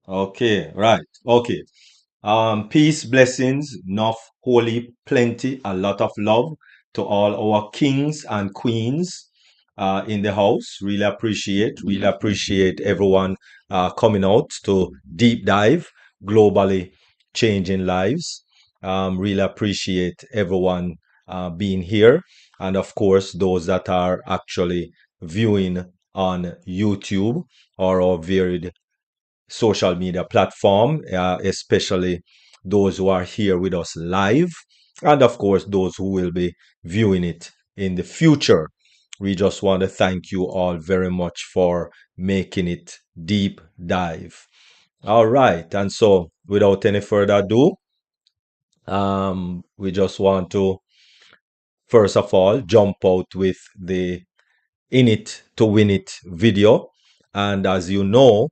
Okay, right. Okay. Peace, blessings, enough, holy, plenty, a lot of love to all our kings and queens in the house. Really appreciate everyone coming out to deep dive, globally changing lives. Really appreciate everyone being here. And of course, those that are actually viewing on YouTube or our varied social media platform, especially those who are here with us live, and of course, those who will be viewing it in the future. We just want to thank you all very much for making it deep dive. All right, and so without any further ado, we just want to first of all jump out with the In It to Win It video. And as you know,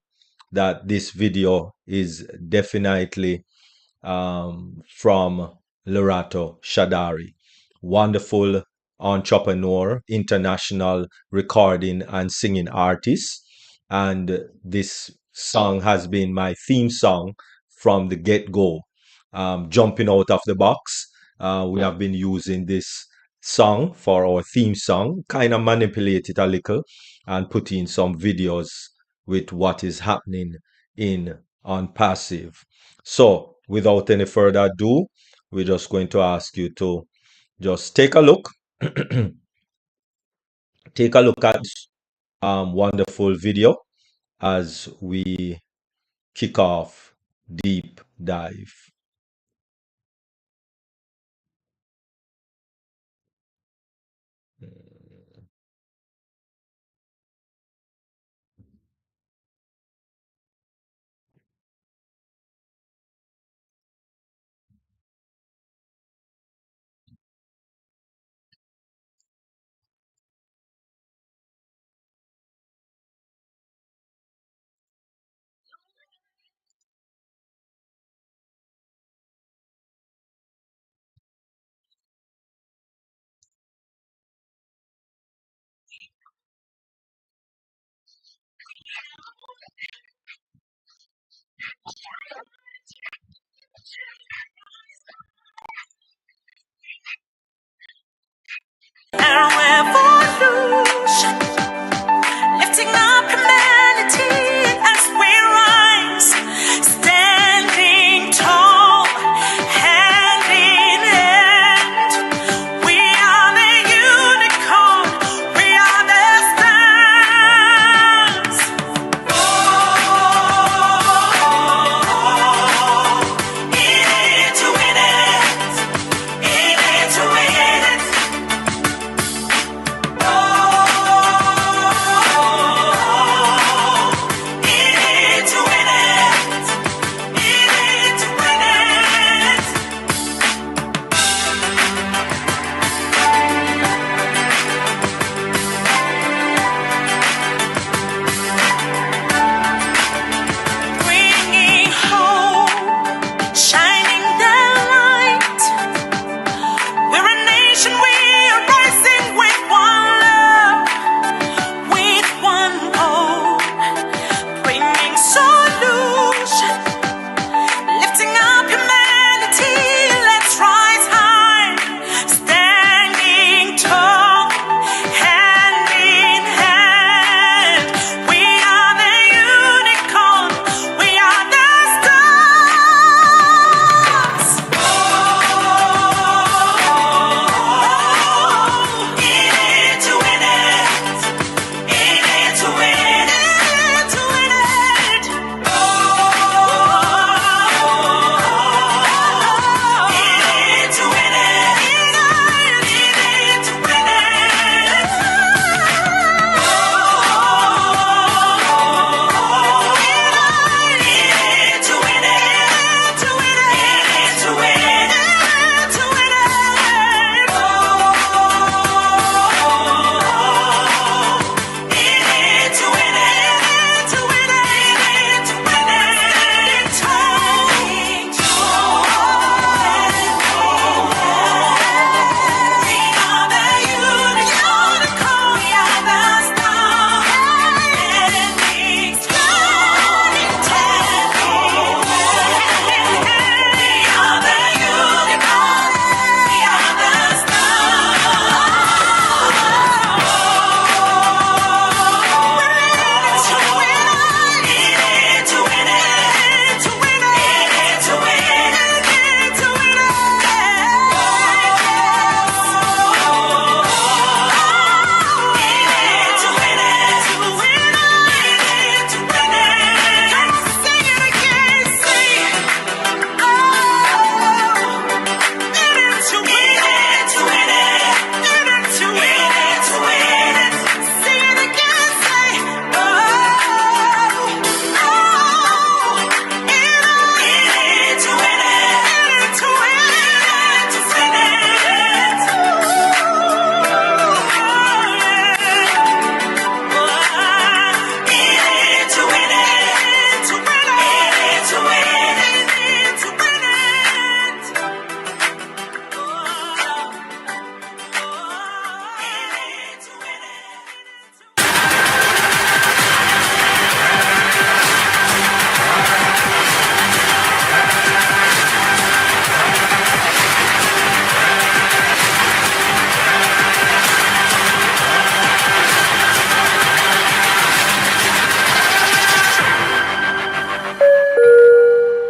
that this video is definitely from Lorato Shadari, wonderful entrepreneur, international recording and singing artist. And this song has been my theme song from the get go. Jumping out of the box, we have been using this song for our theme song, kind of manipulate it a little and put in some videos with what is happening in on passive. So, without any further ado, we're just going to ask you to just take a look, take a look at wonderful video as we kick off deep dive.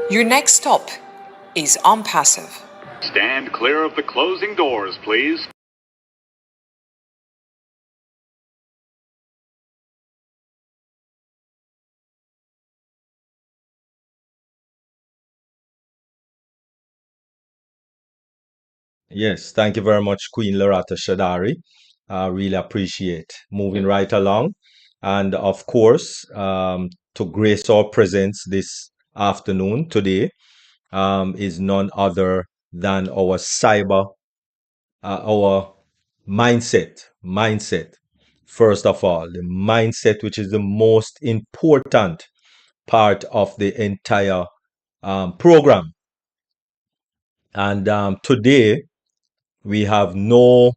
Your next stop is on passive. Stand clear of the closing doors, please. Yes, thank you very much, Queen Loretta Shadari. I really appreciate moving right along. And of course, to grace our presence this afternoon today is none other than our our mindset. First of all, the mindset, which is the most important part of the entire program. And today we have no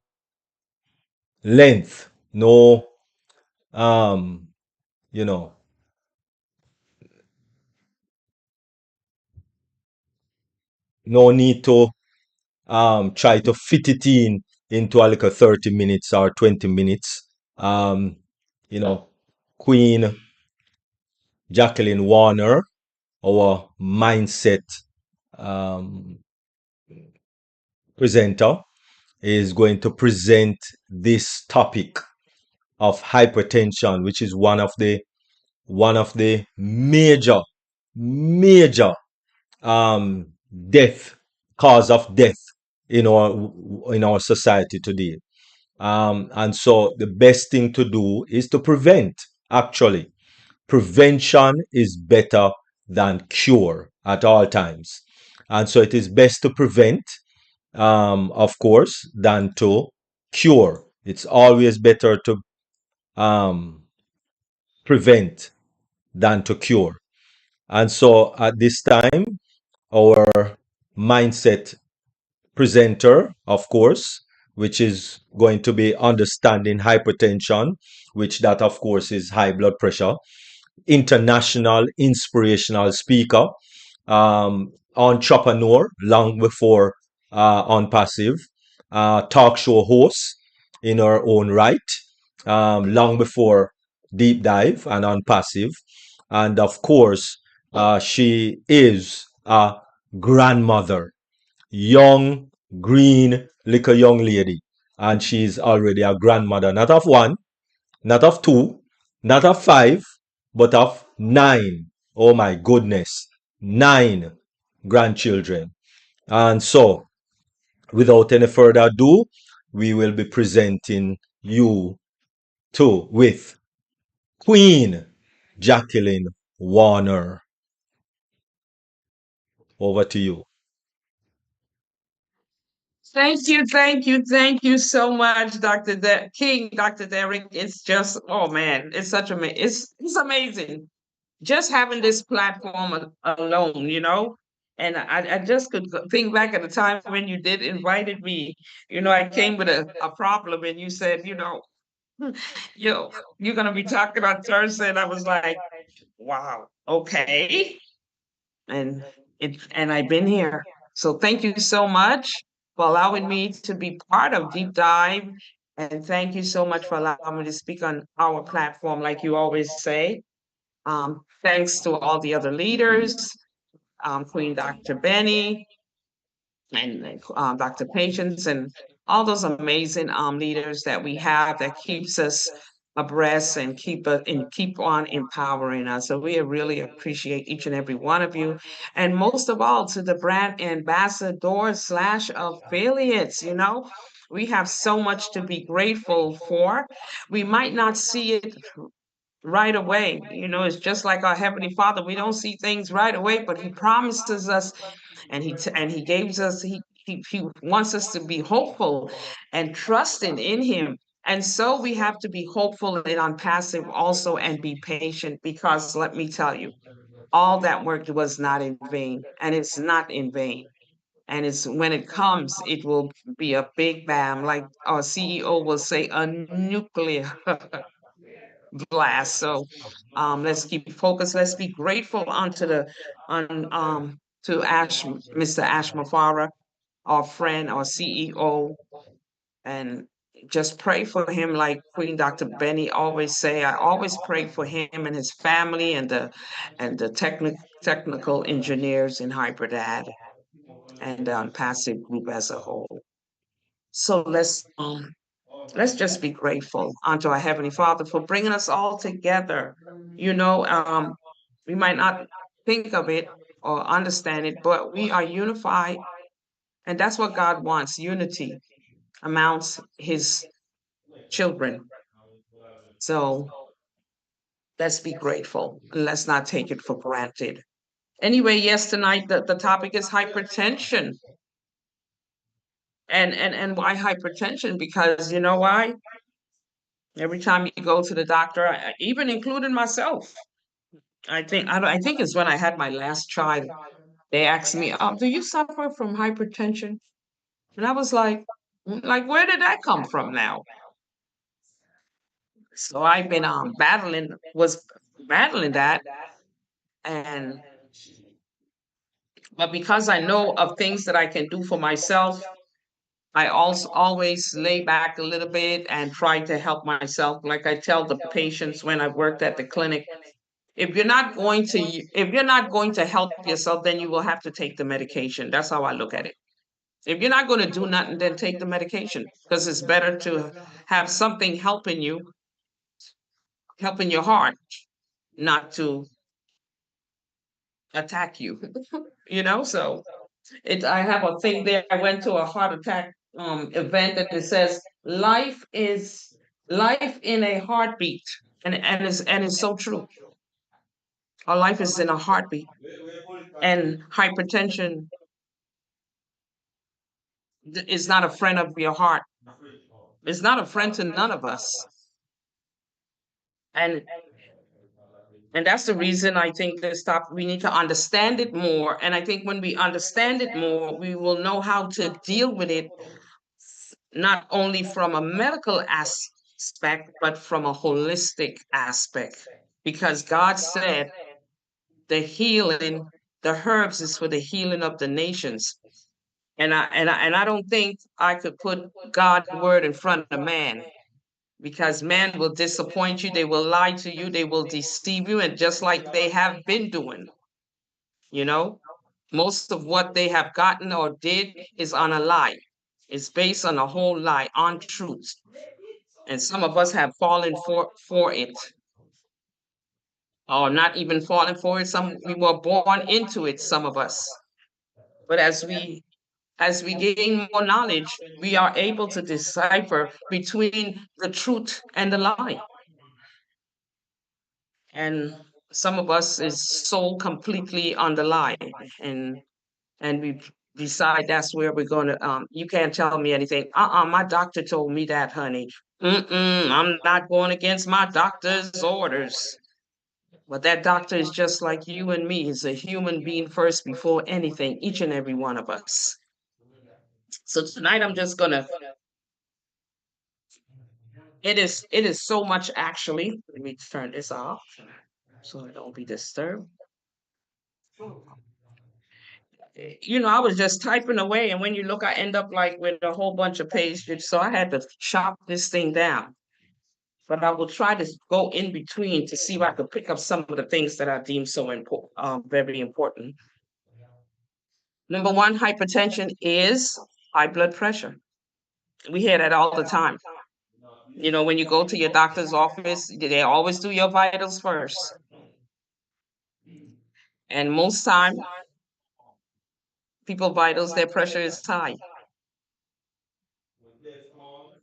length, no, um, you know, no need to try to fit it in into like a 30 minutes or 20 minutes. Um, you know, Queen Jacqueline Warner, our mindset um, presenter, is going to present this topic of hypertension, which is one of the major um, death cause of death in our society today. And so the best thing to do is to prevent. Actually, prevention is better than cure at all times. And so it is best to prevent, of course, than to cure. It's always better to um, prevent than to cure. And so at this time, our mindset presenter, of course, which is going to be understanding hypertension, which that, of course, is high blood pressure, international inspirational speaker, entrepreneur long before on passive, talk show host in her own right, long before deep dive and on passive, and of course, she is a grandmother, young, green, little young lady, and she's already a grandmother, not of one, not of two, not of five, but of nine. Oh my goodness, nine grandchildren. And so, without any further ado, we will be presenting you too with Queen Jacqueline Warner. Over to you. Thank you so much, King, Dr. Derek. It's just, oh man, it's such a, it's amazing. Just having this platform alone, and I just could think back at the time when you did invited me. I came with a problem, and you said, you're gonna be talking on Thursday, and I was like, wow, okay, and I've been here. So thank you so much for allowing me to be part of Deep Dive, and thank you so much for allowing me to speak on our platform, like you always say. Thanks to all the other leaders, Queen Dr. Benny and Dr. Patience and all those amazing leaders that we have that keeps us abreast and keep on empowering us. So we really appreciate each and every one of you, and most of all to the brand ambassadors slash affiliates. We have so much to be grateful for. We might not see it right away. It's just like our Heavenly Father. We don't see things right away, but He promises us, and He gives us. He wants us to be hopeful and trusting in Him. And so we have to be hopeful and on passive also, and be patient, because let me tell you, all that work was not in vain, and it's not in vain. And it's when it comes, it will be a big bam, like our CEO will say, a nuclear blast. So let's keep focused. Let's be grateful unto the on to Mr. Ash Mafara, our friend, our CEO, and just pray for him, like Queen Dr. Benny always say. I always pray for him and his family and the technical engineers in Hyperdad and Passive Group as a whole. So let's just be grateful unto our Heavenly Father for bringing us all together. You know, we might not think of it or understand it, but we are unified, and that's what God wants, unity amongst his children. So let's be grateful. Let's not take it for granted. Anyway, yes, tonight the topic is hypertension. And why hypertension? Because you know why? Every time you go to the doctor, even including myself, I think it's when I had my last child. They asked me, "Do you suffer from hypertension?" And I was like, where did that come from now? So I've been was battling that, and but because I know of things that I can do for myself, I also always lay back a little bit and try to help myself. Like I tell the patients when I worked at the clinic, if you're not going to help yourself, then you will have to take the medication. That's how I look at it. If you're not going to do nothing, then take the medication, because it's better to have something helping your heart, not to attack you. So I have a thing there. I went to a heart attack event that it says life in a heartbeat. And it's so true. Our life is in a heartbeat. And hypertension is not a friend of your heart. It's not a friend to none of us. And and that's the reason I think we need to understand it more. And I think when we understand it more, we will know how to deal with it, not only from a medical aspect, but from a holistic aspect. Because God said the healing, the herbs is for the healing of the nations. And I don't think I could put God's word in front of man, because man will disappoint you, they will lie to you, they will deceive you, and just like they have been doing, you know, most of what they have gotten or did is on a lie. It's based on a whole lie, on truth. And some of us have fallen for it, or not even fallen for it. Some we were born into it, some of us. But as we gain more knowledge, we are able to decipher between the truth and the lie. And some of us is so completely on the lie, and we decide that's where we're going to. You can't tell me anything. My doctor told me that, honey. I'm not going against my doctor's orders. But that doctor is just like you and me. He's a human being first before anything, each and every one of us. So tonight I'm just gonna. It is so much, actually. Let me turn this off so I don't be disturbed. I was just typing away, and when you look, I end up like with a whole bunch of pages. So I had to chop this thing down. But I will try to go in between to see if I could pick up some of the things that I deem so important, very important. Number one, hypertension is high blood pressure. We hear that all the time. When you go to your doctor's office, they always do your vitals first. And most time, people vitals, their pressure is high.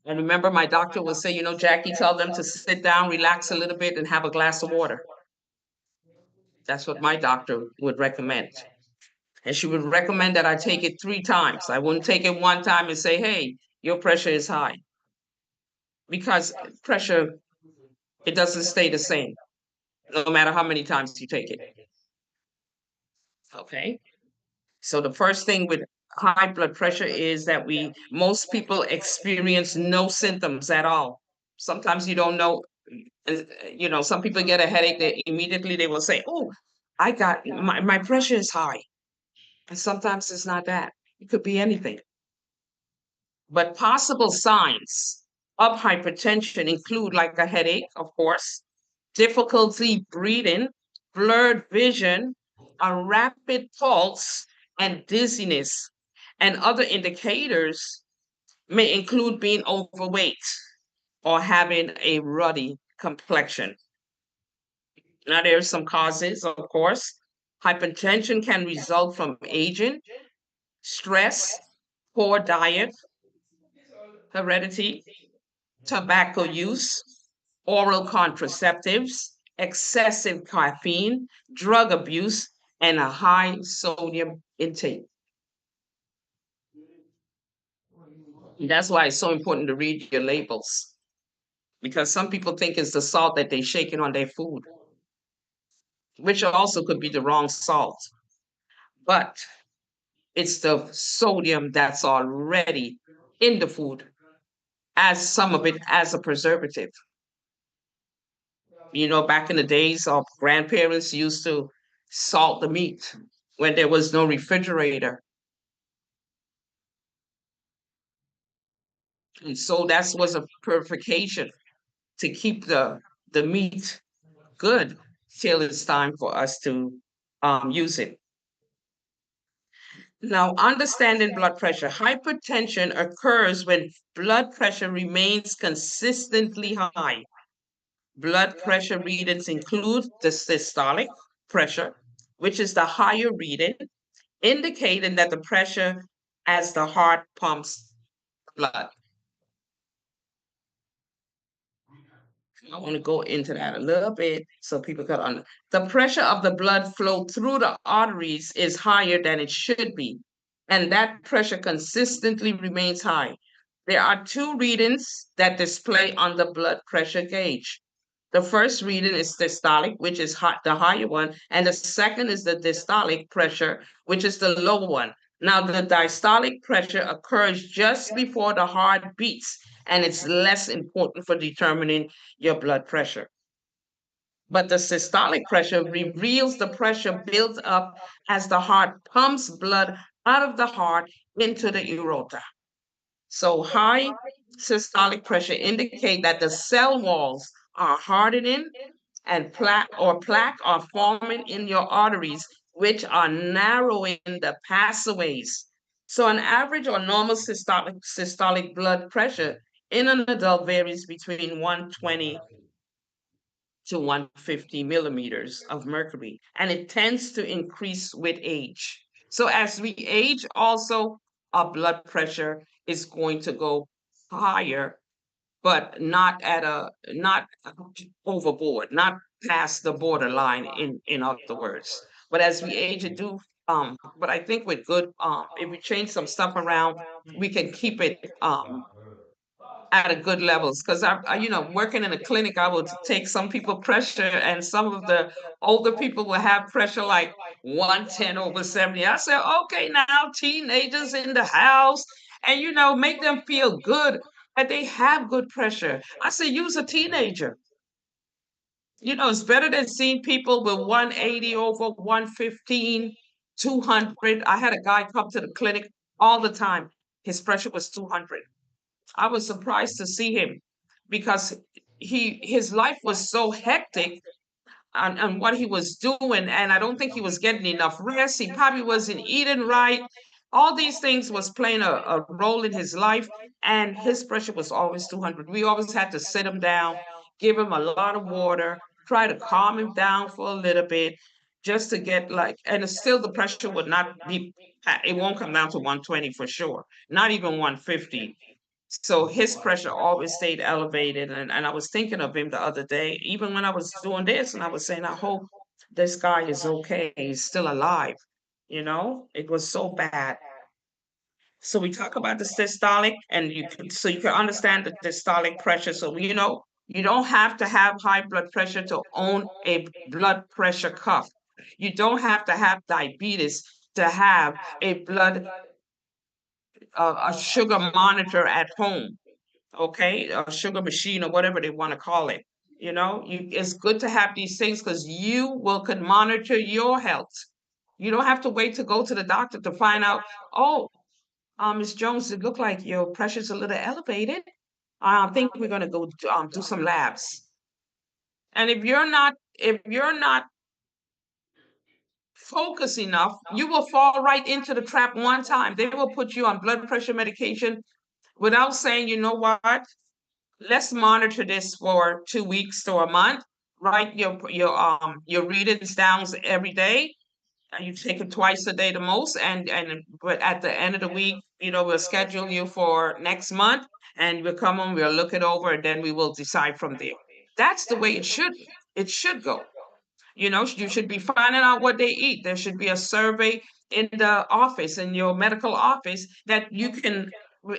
And remember, my doctor will say, Jackie, tell them to sit down, relax a little bit, and have a glass of water. That's what my doctor would recommend. And she would recommend that I take it 3 times. I wouldn't take it 1 time and say, hey, your pressure is high. Because pressure, it doesn't stay the same, no matter how many times you take it. Okay? So the first thing with high blood pressure is that most people experience no symptoms at all. Sometimes you don't know. Some people get a headache, they will say, oh, I got my pressure is high. And sometimes it's not that. It could be anything. But possible signs of hypertension include like a headache, of course, difficulty breathing, blurred vision, a rapid pulse, and dizziness. And other indicators may include being overweight or having a ruddy complexion. Now, there's some causes, of course. Hypertension can result from aging, stress, poor diet, heredity, tobacco use, oral contraceptives, excessive caffeine, drug abuse, and a high sodium intake. That's why it's so important to read your labels, because some people think it's the salt that they shaking on their food, which also could be the wrong salt. But it's the sodium that's already in the food, as some of it as a preservative. You know, back in the days, our grandparents used to salt the meat when there was no refrigerator. And so that was a purification to keep the meat good till it's time for us to use it. Now, understanding blood pressure. Hypertension occurs when blood pressure remains consistently high. Blood pressure readings include the systolic pressure, which is the higher reading, indicating that the pressure as the heart pumps blood. I want to go into that a little bit so people can understand. The pressure of the blood flow through the arteries is higher than it should be, and that pressure consistently remains high. There are two readings that display on the blood pressure gauge. The first reading is systolic, which is the higher one, and the second is the diastolic pressure, which is the lower one. Now, the diastolic pressure occurs just before the heart beats, and it's less important for determining your blood pressure. But the systolic pressure reveals the pressure built up as the heart pumps blood out of the heart into the aorta. So high systolic pressure indicate that the cell walls are hardening and plaque are forming in your arteries, which are narrowing the passageways. So an average or normal systolic blood pressure in an adult varies between 120 to 150 millimeters of mercury, and it tends to increase with age. So as we age, also our blood pressure is going to go higher, but not overboard, not past the borderline. In other words, but as we age, it do. But I think with good, if we change some stuff around, we can keep it at a good levels. Because you know, working in a clinic, I would take some people pressure, and some of the older people will have pressure like 110/70. I said, okay, now teenagers in the house, and you know, make them feel good that they have good pressure. I said, use a teenager. You know, it's better than seeing people with 180/115, 200. I had a guy come to the clinic all the time. His pressure was 200. I was surprised to see him because his life was so hectic on what he was doing, and I don't think he was getting enough rest. He probably wasn't eating right. All these things was playing a role in his life, and his pressure was always 200. We always had to sit him down, give him a lot of water, try to calm him down for a little bit, just to get like, and still the pressure would not be, it won't come down to 120 for sure, not even 150. So his pressure always stayed elevated. And I was thinking of him the other day, even when I was doing this, and I was saying, I hope this guy is okay. He's still alive. You know, it was so bad. So we talk about the systolic, and so you can understand the systolic pressure. So you know, you don't have to have high blood pressure to own a blood pressure cuff. You don't have to have diabetes to have a a sugar monitor at home, okay, a sugar machine or whatever they want to call it. You know, it's good to have these things because you will can monitor your health. You don't have to wait to go to the doctor to find out, oh, Ms. Jones, it looked like your pressure's a little elevated. I think we're going to go do some labs. And if you're not focused enough, you will fall right into the trap one time. They will put you on blood pressure medication without saying, you know what? Let's monitor this for 2 weeks to a month. Write your readings down every day. And you take it twice a day the most, and but at the end of the week, we'll schedule you for next month, and we'll come on, we'll look it over, and then we will decide from there. That's the way it should go. You should be finding out what they eat. There should be a survey in the office, in your medical office, that you can,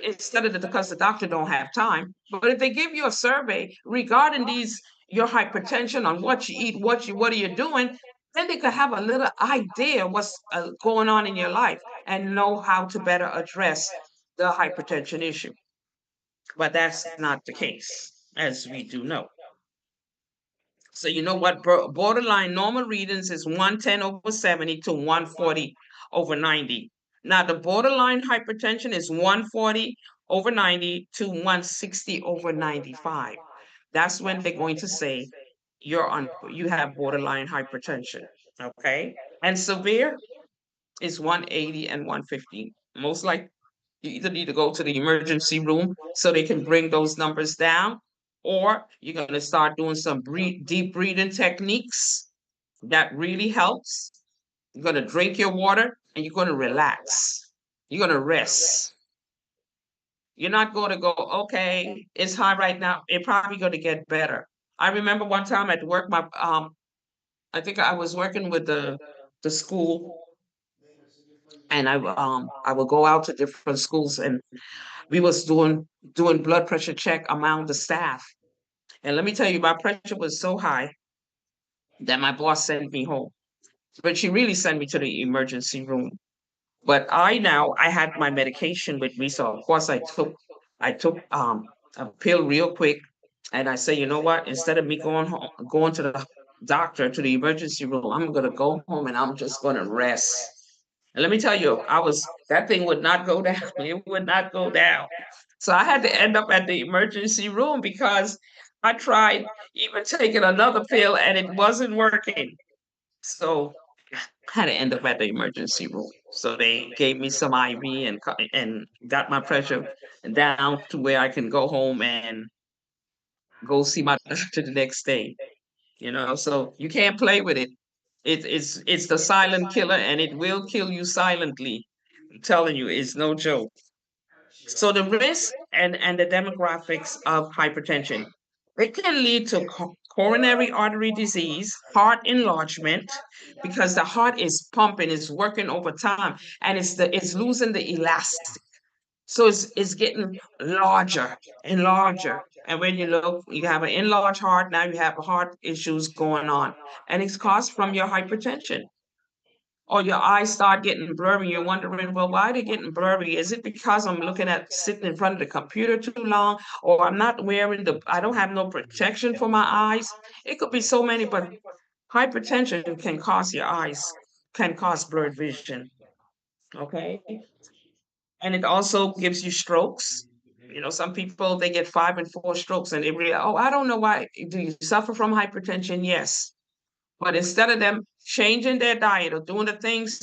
instead of because the doctor don't have time, but if they give you a survey regarding your hypertension, on what you eat, what are you doing, then they could have a little idea what's going on in your life and know how to better address the hypertension issue. But that's not the case, as we do know. So you know what borderline normal readings is 110 over 70 to 140 over 90. Now the borderline hypertension is 140 over 90 to 160 over 95. That's when they're going to say you have borderline hypertension. Okay? And severe is 180 and 150. Most likely you either need to go to the emergency room so they can bring those numbers down, or you're going to start doing some deep breathing techniques that really helps. You're going to drink your water and you're going to relax. You're going to rest. You're not going to go, okay, it's high right now. It's probably going to get better. I remember one time at work, I think I was working with the school, and I would go out to different schools, and we was doing blood pressure check among the staff. And let me tell you, my pressure was so high that my boss sent me home. But she really sent me to the emergency room. But I had my medication with me, so of course I took a pill real quick, and I say, you know what? Instead of me going to the doctor, to the emergency room, I'm gonna go home and I'm just gonna rest. And let me tell you, that thing would not go down. It would not go down. So I had to end up at the emergency room because I tried even taking another pill and it wasn't working. So I had to end up at the emergency room. So they gave me some IV and got my pressure down to where I can go home and go see my doctor the next day. So you can't play with it. It's the silent killer, and it will kill you silently. I'm telling you, it's no joke. So the risk and the demographics of hypertension. It can lead to coronary artery disease, heart enlargement, because the heart is pumping, it's working over time, and it's losing the elastic. So it's getting larger and larger. And when you look, you have an enlarged heart, now you have heart issues going on. And it's caused from your hypertension. Or your eyes start getting blurry. You're wondering, well, why are they getting blurry? Is it because I'm sitting in front of the computer too long, or I don't have no protection for my eyes? It could be so many, but hypertension can cause your eyes, can cause blurred vision. Okay. And it also gives you strokes. Some people, they get 5 and 4 strokes and they really, oh, I don't know why. Do you suffer from hypertension? Yes. But instead of them changing their diet or doing the things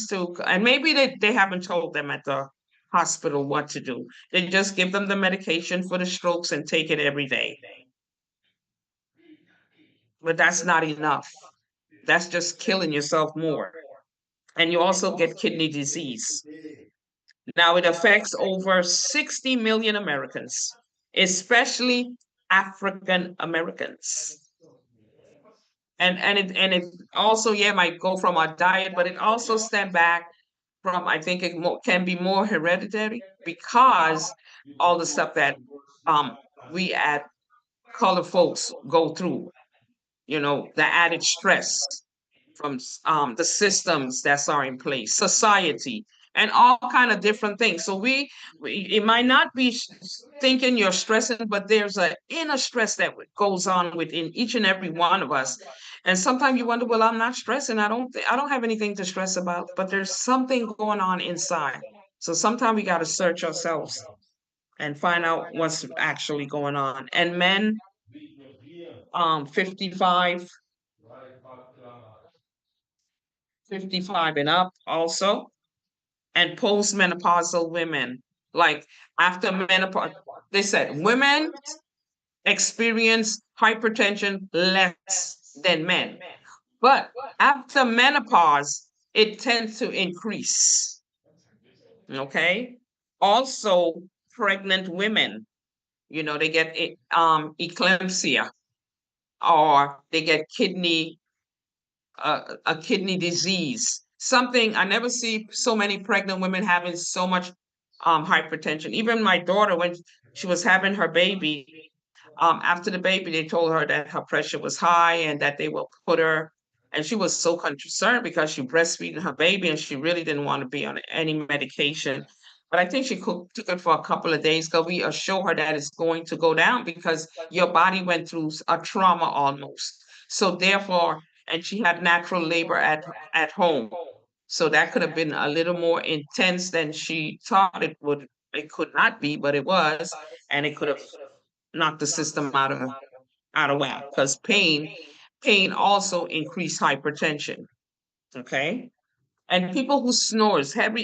and maybe they haven't told them at the hospital what to do. They just give them the medication for the strokes and take it every day. But that's not enough. That's just killing yourself more. And you also get kidney disease. Now it affects over 60 million Americans, especially African Americans. And it also, yeah, might go from our diet, but it also stem back from, I think can be more hereditary, because all the stuff that um we at color folks go through, the added stress from the systems that are in place, society, and all kind of different things. So it might not be thinking you're stressing, but there's an inner stress that goes on within each and every one of us. And sometimes you wonder, well, I'm not stressing. I don't have anything to stress about, but there's something going on inside. So sometimes we got to search ourselves. and find out what's actually going on. And men, 55, 55 and up also, and postmenopausal women. Like after menopause, they said women experience hypertension less than men. But after menopause, it tends to increase. Okay. Also, pregnant women, they get eclampsia, or they get a kidney disease. Something I never see so many pregnant women having so much hypertension. Even my daughter, when she was having her baby, after the baby, they told her that her pressure was high and that they will put her. And she was so concerned because she breastfeeding her baby and she really didn't want to be on any medication. But I think she took it for a couple of days because we assure her that it's going to go down because your body went through a trauma almost. So therefore, and she had natural labor at home. So that could have been a little more intense than she thought it would. It could not be, but it was, and it could have knocked the system out of whack because pain also increase hypertension. Okay, and people who snores have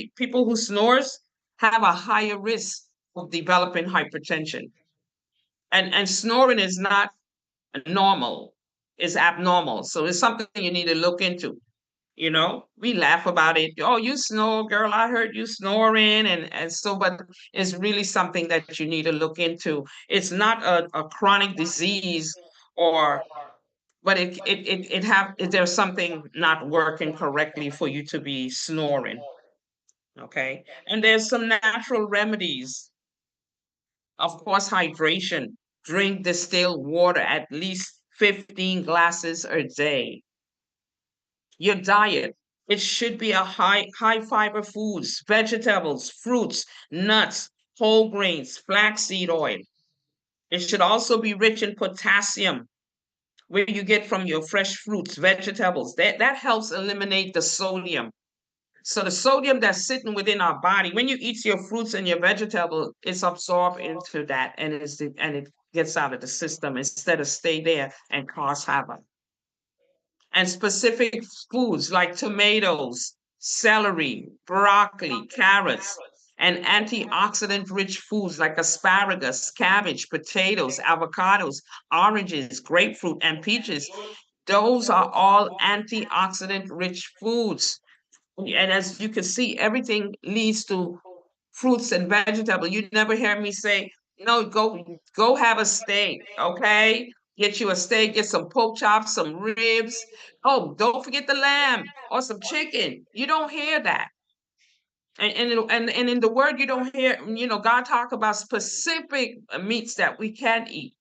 a higher risk of developing hypertension. And snoring is not normal; it's abnormal. So it's something you need to look into. We laugh about it. Oh, you snore, girl. I heard you snoring. And so, but it's really something that you need to look into. It's not a chronic disease, or, but there's something not working correctly for you to be snoring. Okay. And there's some natural remedies. Of course, hydration. Drink distilled water at least 15 glasses a day. Your diet, it should be a high fiber foods, vegetables, fruits, nuts, whole grains, flaxseed oil. It should also be rich in potassium, where you get from your fresh fruits, vegetables. That helps eliminate the sodium. So the sodium that's sitting within our body, when you eat your fruits and your vegetable, it's absorbed into that, and it gets out of the system instead of stay there and cause havoc. And specific foods like tomatoes, celery, broccoli, carrots, and antioxidant rich foods like asparagus, cabbage, potatoes, avocados, oranges, grapefruit, and peaches. Those are all antioxidant rich foods. And as you can see, everything leads to fruits and vegetables. You never hear me say, no, go have a steak, okay? Get you a steak, get some pork chops, some ribs. Oh, don't forget the lamb or some chicken. You don't hear that. And in the word, you don't hear, God talk about specific meats that we can eat.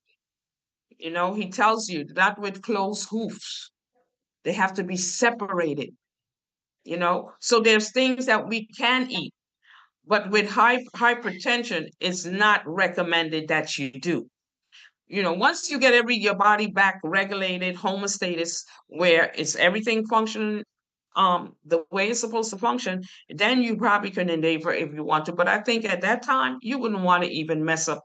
He tells you not with closed hoofs. They have to be separated, So there's things that we can eat. But with hypertension, it's not recommended that you do. Once you get your body back regulated, homeostasis, where it's everything functioning the way it's supposed to function, then you probably can endeavor if you want to. But I think at that time, you wouldn't want to even mess up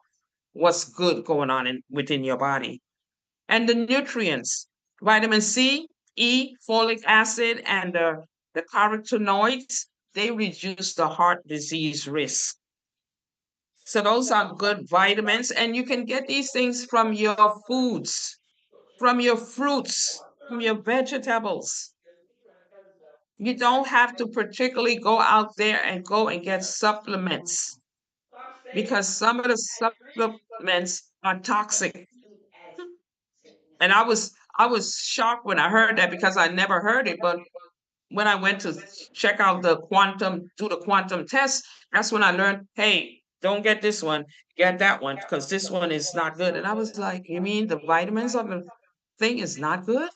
what's good going on within your body. And the nutrients, vitamin C, E, folic acid, and the carotenoids, they reduce the heart disease risk. So those are good vitamins, and you can get these things from your foods, from your fruits, from your vegetables. You don't have to particularly go out there and go and get supplements, because some of the supplements are toxic. And I was shocked when I heard that because I never heard it, but when I went to check out do the quantum test, that's when I learned, hey, don't get this one, get that one, because this one is not good. And I was like, you mean the vitamins on the thing is not good?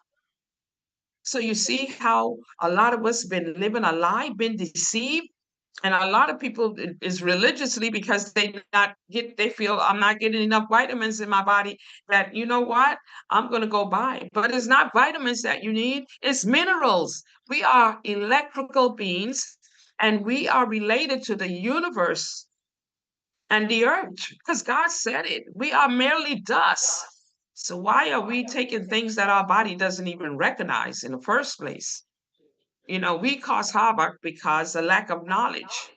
So you see how a lot of us been living a lie, been deceived, and a lot of people is religiously because they feel I'm not getting enough vitamins in my body, that you know what, I'm going to go buy. But it's not vitamins that you need, it's minerals. We are electrical beings, and we are related to the universe and the earth, because God said it. We are merely dust. So why are we taking things that our body doesn't even recognize in the first place? We cause havoc because of lack of knowledge.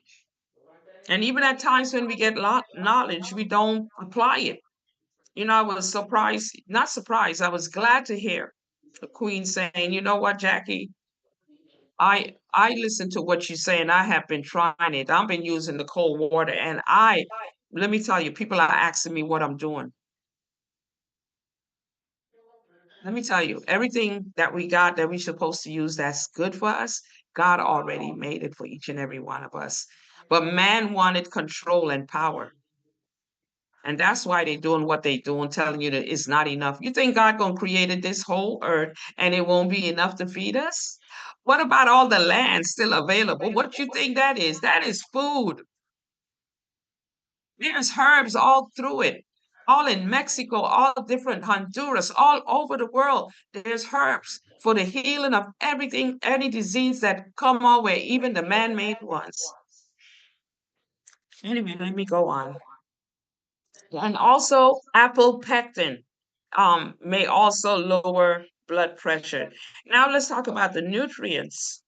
And even at times when we get knowledge, we don't apply it. I was surprised, not surprised, I was glad to hear the Queen saying, you know what, Jackie, I listen to what you say and I have been trying it. I've been using the cold water and let me tell you, people are asking me what I'm doing. Let me tell you, everything that we got that we're supposed to use that's good for us, God already made it for each and every one of us. But man wanted control and power. And that's why they're doing what they're doing, telling you that it's not enough. You think God gonna created this whole earth and it won't be enough to feed us? What about all the land still available? What you think that is? That is food. There's herbs all through it, all in Mexico, all different Honduras, all over the world. There's herbs for the healing of everything, any disease that come our way, even the man-made ones. Anyway, let me go on. And also apple pectin may also lower blood pressure. Now let's talk about the nutrients.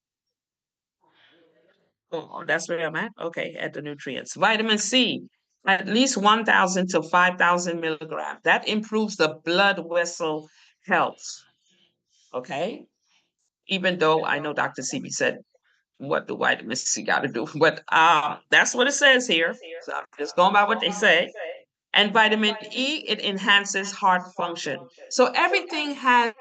Oh, that's where I'm at. Okay, at the nutrients. Vitamin C, at least 1,000 to 5,000 milligrams. That improves the blood vessel health. Okay, even though I know Dr. CB said what the vitamin C got to do, but that's what it says here. So I'm just going by what they say. And vitamin E, it enhances heart function. So everything has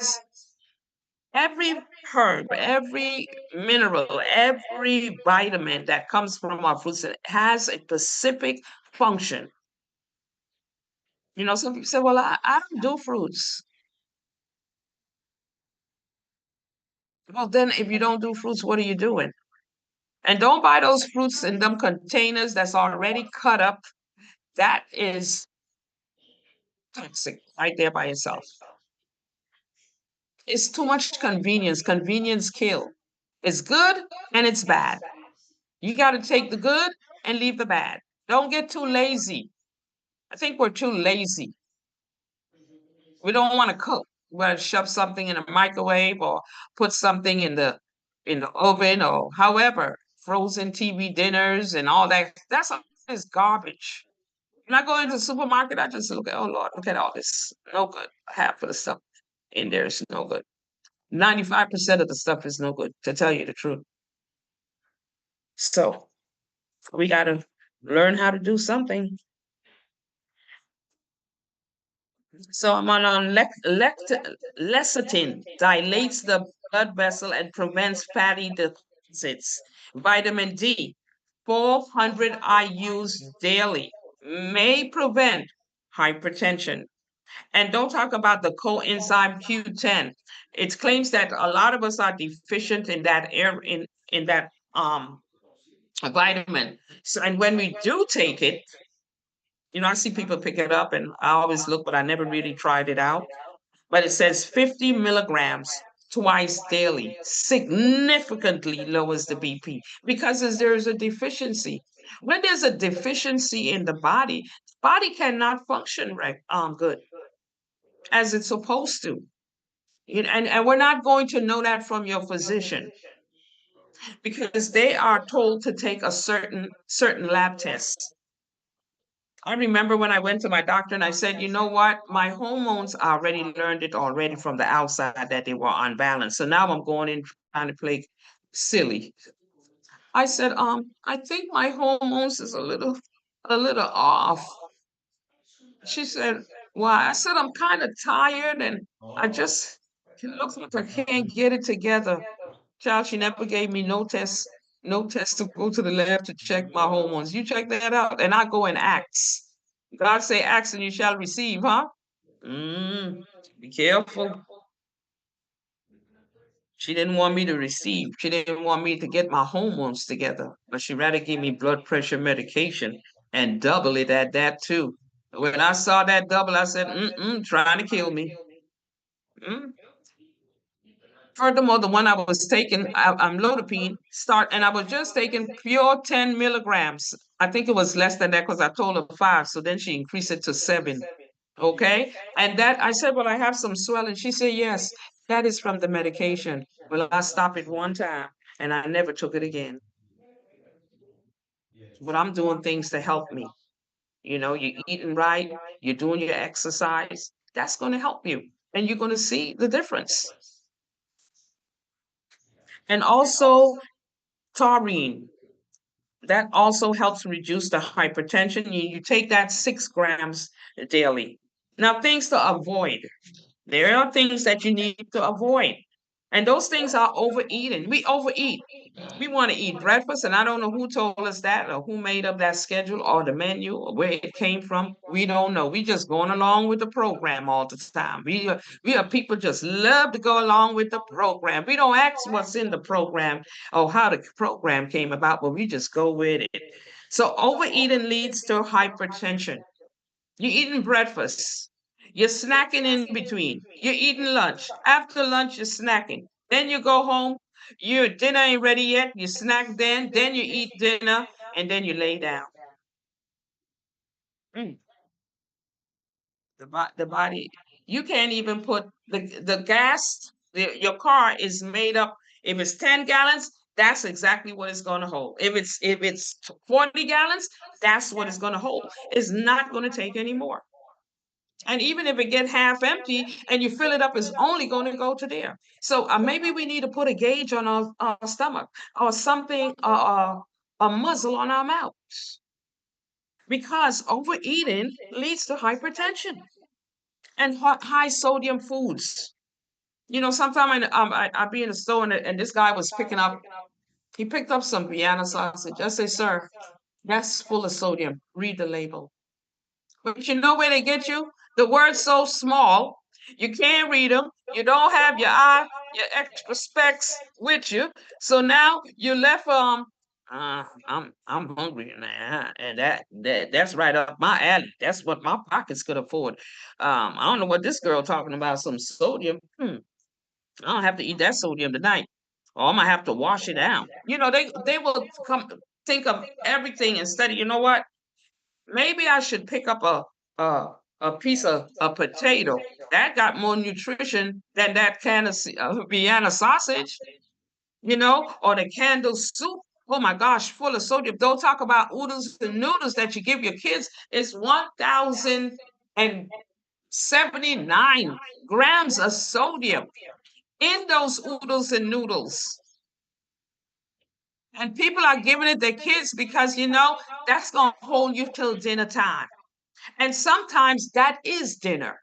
every herb, every mineral, every vitamin that comes from our fruits has a specific function. Some people say, well, I don't do fruits. Well, then if you don't do fruits, what are you doing? And don't buy those fruits in them containers that's already cut up. That is toxic right there by itself. It's too much convenience. Convenience kill. It's good and it's bad. You got to take the good and leave the bad. Don't get too lazy. I think we're too lazy. We don't want to cook. We want to shove something in a microwave or put something in the oven or however. Frozen TV dinners and all that. That's all is garbage. When I go into the supermarket, I just look at, oh Lord, look at all this. No good. Half of the stuff in there is no good. 95% of the stuff is no good, to tell you the truth. So we got to learn how to do something. So I'm on lecithin, dilates the blood vessel and prevents fatty deposits. Vitamin D, 400 IUs daily, may prevent hypertension. And don't talk about the coenzyme Q10. It claims that a lot of us are deficient in that in that vitamin. So, and when we do take it, I see people pick it up and I always look, but I never really tried it out. But it says 50 milligrams twice daily significantly lowers the BP because there's a deficiency. When there's a deficiency in the body cannot function good as it's supposed to. And we're not going to know that from your physician because they are told to take a certain lab tests. I remember when I went to my doctor and I said, you know what? My hormones, I already learned it already from the outside that they were unbalanced. So now I'm going in trying to play silly. I said, I think my hormones is a little off. She said, why? I said, I'm kind of tired and it looks like I can't get it together. Child, she never gave me no test to go to the lab to check my hormones. You check that out, and I go and ask. God say, ask and you shall receive, huh? Be careful. She didn't want me to receive. She didn't want me to get my hormones together, but she rather give me blood pressure medication and double it at that too. When I saw that double, I said, trying to kill me. Mm. Furthermore, the one I was taking, amlodipine, and I was just taking pure 10 milligrams. I think it was less than that because I told her 5, so then she increased it to 7. Okay. And that I said, well, I have some swelling. She said, yes, that is from the medication. Well, I stopped it one time and I never took it again. But I'm doing things to help me. You're eating right, you're doing your exercise. That's going to help you. And you're going to see the difference. And also taurine. That also helps reduce the hypertension. You take that 6 grams daily. Now, things to avoid. There are things that you need to avoid. And those things are overeating. We overeat. We want to eat breakfast, and I don't know who told us that or who made up that schedule or the menu or where it came from. We don't know. We just going along with the program all the time. We are people just love to go along with the program. We don't ask what's in the program or how the program came about, but we just go with it. So overeating leads to hypertension. You're eating breakfast. You're snacking in between. You're eating lunch. After lunch, you're snacking. Then you go home. Your dinner ain't ready yet. You snack then you eat dinner, and then you lay down. Mm. The body, you can't even put the gas, your car is made up. If it's 10 gallons, that's exactly what it's going to hold. If it's 40 gallons, that's what it's going to hold. It's not going to take any more. And even if it get half empty and you fill it up, it's only going to go to there. So maybe we need to put a gauge on our stomach or something, a muzzle on our mouths, because overeating leads to hypertension and high sodium foods. Sometimes I be in the store and this guy was he picked up some Vienna sausage. I say, sir, that's full of sodium. Read the label. But you know where they get you? The words so small, you can't read them. You don't have your extra specs with you. So now you're left I'm hungry now, and that's right up my alley. That's what my pockets could afford. I don't know what this girl talking about. Some sodium. I don't have to eat that sodium tonight. Or I'm gonna have to wash it down. They will come think of everything instead of, you know what? Maybe I should pick up a piece of a potato that got more nutrition than that can of Vienna sausage, or the candle soup. Oh my gosh, full of sodium. Don't talk about oodles and noodles that you give your kids. It's 1,079 grams of sodium in those oodles and noodles. And people are giving it their kids because, that's going to hold you till dinner time. And sometimes that is dinner.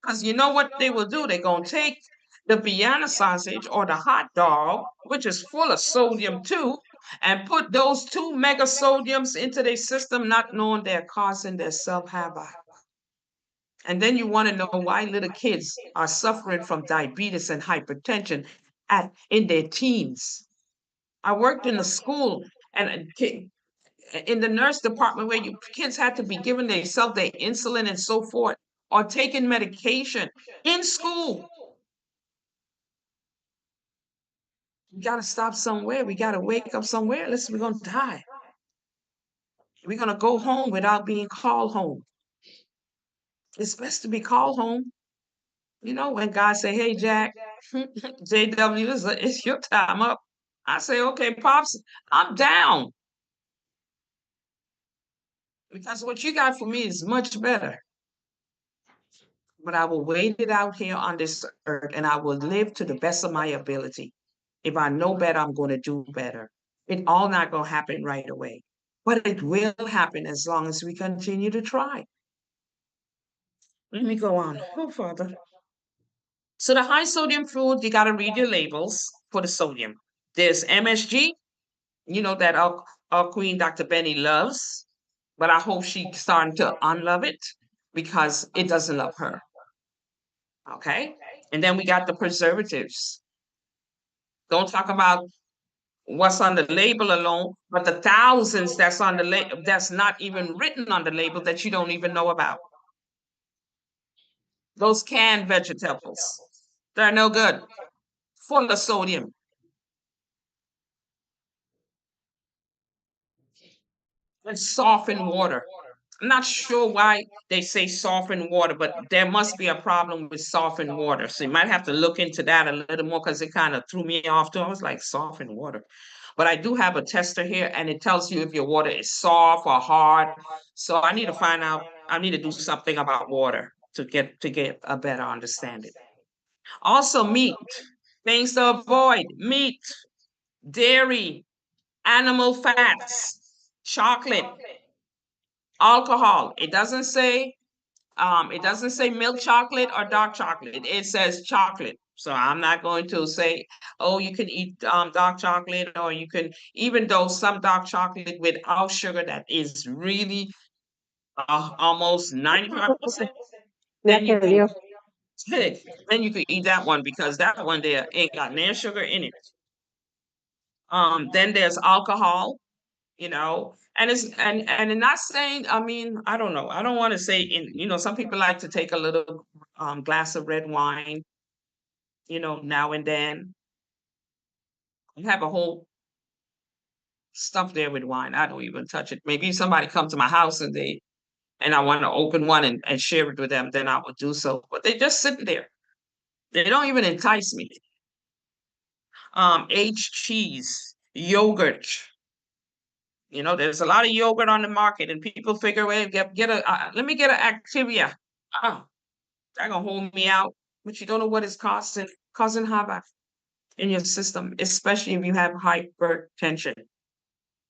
Because you know what they will do? They're going to take the Vienna sausage or the hot dog, which is full of sodium too, and put those 2 mega sodiums into their system, not knowing they're causing their self havoc. And then you want to know why little kids are suffering from diabetes and hypertension in their teens. I worked in the school and in the nurse department where kids had to be giving themselves their insulin and so forth, or taking medication in school. We got to stop somewhere. We got to wake up somewhere. Listen, we're going to die. We're going to go home without being called home. It's best to be called home. When God say, hey, Jack, JW, it's your time up. I say, okay, Pops, I'm down. Because what you got for me is much better. But I will wait it out here on this earth and I will live to the best of my ability. If I know better, I'm going to do better. It all not going to happen right away, but it will happen as long as we continue to try. Let me go on. Oh, Father. So the high sodium food, you got to read your labels for the sodium. There's MSG, that our queen, Dr. Benny, loves, but I hope she's starting to unlove it because it doesn't love her. Okay. And then we got the preservatives. Don't talk about what's on the label alone, but the thousands that's on the label that's not even written on the label that you don't even know about. Those canned vegetables, they're no good. full of sodium. And softened water. I'm not sure why they say softened water, but there must be a problem with softened water. So you might have to look into that a little more because it kind of threw me off too. I was like, softened water. But I do have a tester here and it tells you if your water is soft or hard. So I need to find out, I need to do something about water to get a better understanding. Also meat, things to avoid: meat, dairy, animal fats, chocolate, alcohol. It doesn't say milk chocolate or dark chocolate. It says chocolate. So I'm not going to say, oh, you can eat dark chocolate, or you can, even though some dark chocolate without sugar that is really almost 95%, then you can then you could eat that one because that one there ain't got no sugar in it. Then there's alcohol, and it's not saying, I mean, I don't know, I don't want to say, some people like to take a little glass of red wine, now and then. I have a whole stuff there with wine. I don't even touch it. Maybe if somebody comes to my house and I want to open one and share it with them, then I would do so. But they just sit there. They don't even entice me. Aged cheese, yogurt. There's a lot of yogurt on the market, and people figure, well, let me get an Activia. Oh, that gonna hold me out, but you don't know what it's causing havoc in your system, especially if you have hypertension.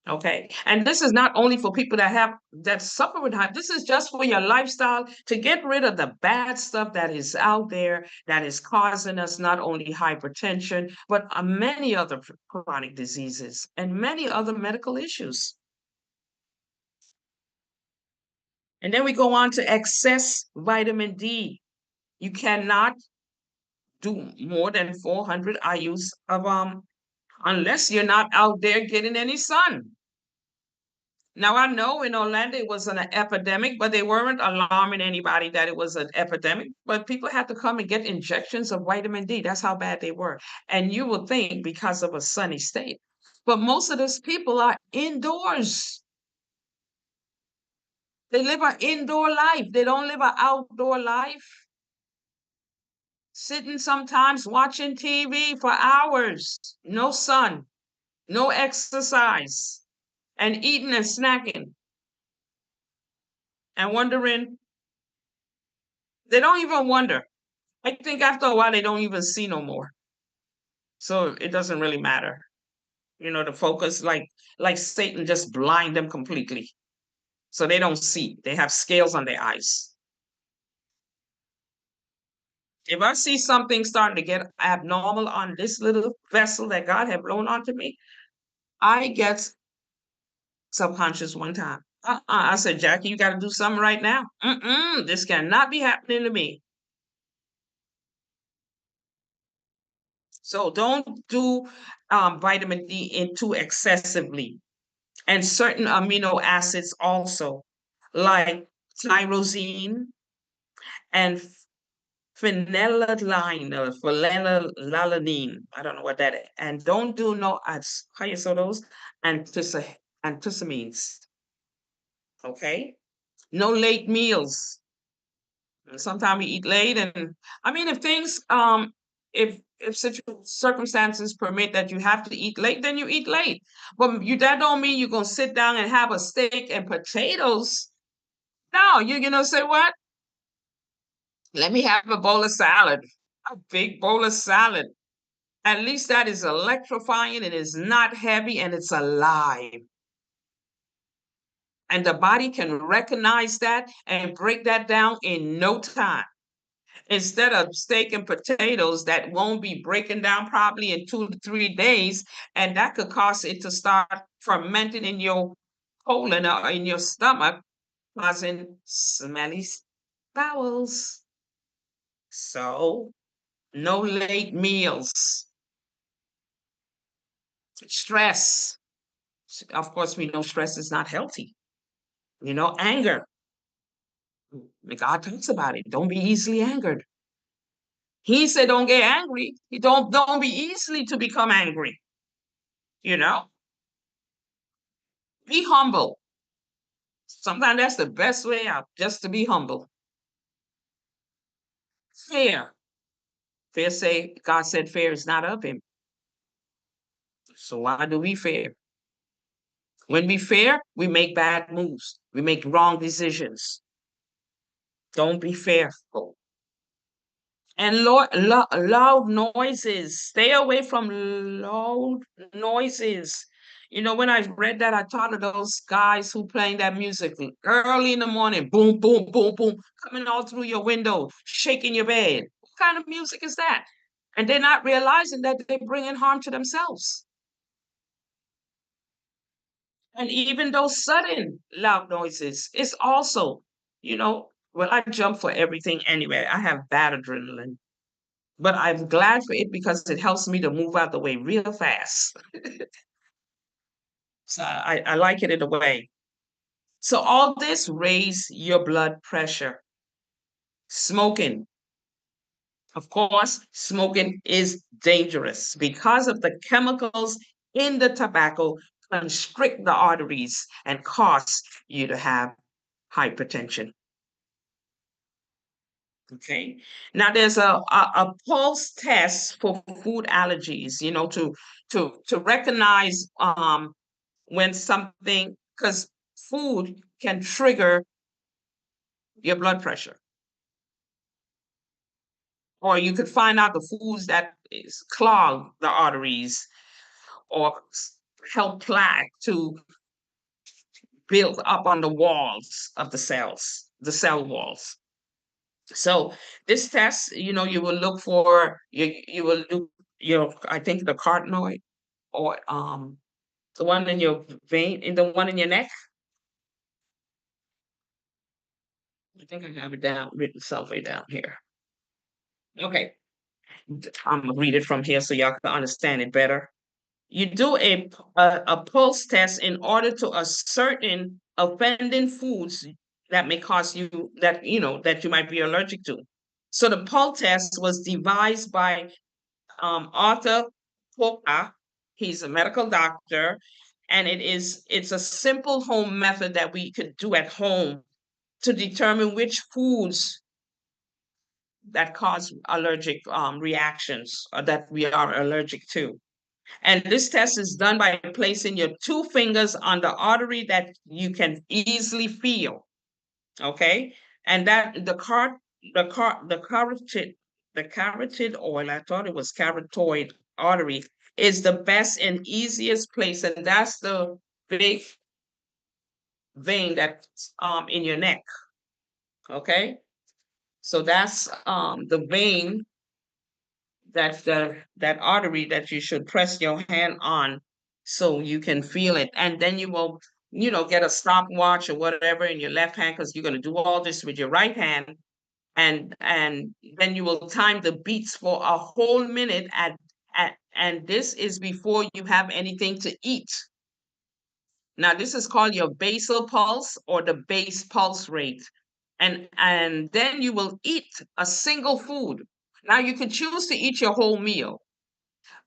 Okay, and this is not only for people that suffer with hypertension. This is just for your lifestyle, to get rid of the bad stuff that is out there that is causing us not only hypertension but many other chronic diseases and many other medical issues. And then we go on to excess vitamin D. You cannot do more than 400 IUs of unless you're not out there getting any sun. Now I know in Orlando it was an epidemic, but they weren't alarming anybody that it was an epidemic. But people had to come and get injections of vitamin D. That's how bad they were. And you would think because of a sunny state. But most of these people are indoors. They live an indoor life. They don't live an outdoor life. Sitting sometimes watching TV for hours, no sun, no exercise, and eating and snacking and wondering. They don't even wonder. I think after a while, they don't even see no more. So it doesn't really matter. The focus, like Satan just blind them completely. So they don't see. They have scales on their eyes. If I see something starting to get abnormal on this little vessel that God had blown onto me, I get subconscious one time. I said, Jackie, you got to do something right now. This cannot be happening to me. So don't do vitamin D in too excessively. And certain amino acids also, like tyrosine and phenylalanine or phenylalanine. I don't know what that is. And don't do no, how you say those? Antihistamines. Okay? No late meals. Sometimes we eat late, and I mean, if things, if circumstances permit that you have to eat late, then you eat late. But that don't mean you're gonna sit down and have a steak and potatoes. No, you're gonna say what? Let me have a bowl of salad, a big bowl of salad. At least that is electrifying. It is not heavy and it's alive. And the body can recognize that and break that down in no time. Instead of steak and potatoes that won't be breaking down probably in 2 to 3 days, and that could cause it to start fermenting in your colon or in your stomach, causing smelly bowels. So, no late meals. Stress. Of course, we know stress is not healthy. Anger. God talks about it. Don't be easily angered. He said, don't get angry. Don't be easily to become angry. You know, be humble. Sometimes that's the best way out, just to be humble. Fear. Fear say, God said fear is not of him. So why do we fear? When we fear, we make bad moves. We make wrong decisions. Don't be fearful. And loud noises. Stay away from loud noises. You know, when I read that, I thought of those guys who playing that music early in the morning, boom, boom, boom, boom, coming all through your window, shaking your bed. What kind of music is that? And they're not realizing that they're bringing harm to themselves. And even those sudden loud noises is also, well, I jump for everything anyway. I have bad adrenaline, but I'm glad for it because it helps me to move out the way real fast. So I like it in a way. So all this raise your blood pressure. Smoking, of course, smoking is dangerous because of the chemicals in the tobacco constrict the arteries and cause you to have hypertension. Okay. Now there's a pulse test for food allergies, to recognize when something, because food can trigger your blood pressure. Or you could find out the foods that is clog the arteries or help plaque to build up on the walls of the cells, the cell walls. So this test, you will look for you will do I think the carotenoid or the one in your vein, in the one in your neck. I think I have it down, written somewhere down here. Okay, I'm gonna read it from here so y'all can understand it better. You do a pulse test in order to ascertain offending foods that may cause you that you might be allergic to. So the pulse test was devised by Arthur Poca. He's a medical doctor, and it's a simple home method that we could do at home to determine which foods that cause allergic reactions or that we are allergic to. And this test is done by placing your two fingers on the artery that you can easily feel. Okay, and that the carotid oil, I thought it was carotid artery, is the best and easiest place, and that's the big vein that's in your neck. Okay, so that's the vein, that artery that you should press your hand on so you can feel it, and then you will get a stopwatch or whatever in your left hand, because you're going to do all this with your right hand, and then you will time the beats for a whole minute and this is before you have anything to eat. Now this is called your basal pulse or the base pulse rate, and then you will eat a single food. Now you can choose to eat your whole meal,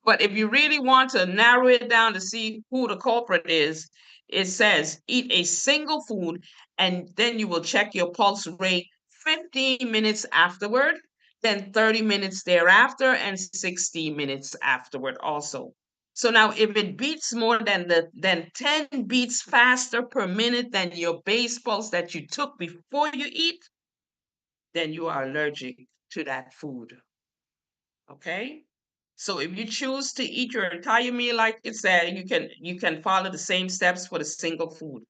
but if you really want to narrow it down to see who the culprit is, it says eat a single food and then you will check your pulse rate 15 minutes afterward, then 30 minutes thereafter, and 60 minutes afterward also. So now if it beats more than 10 beats faster per minute than your base pulse that you took before you eat, then you are allergic to that food. Okay? So if you choose to eat your entire meal, like it said, you can follow the same steps for the single food.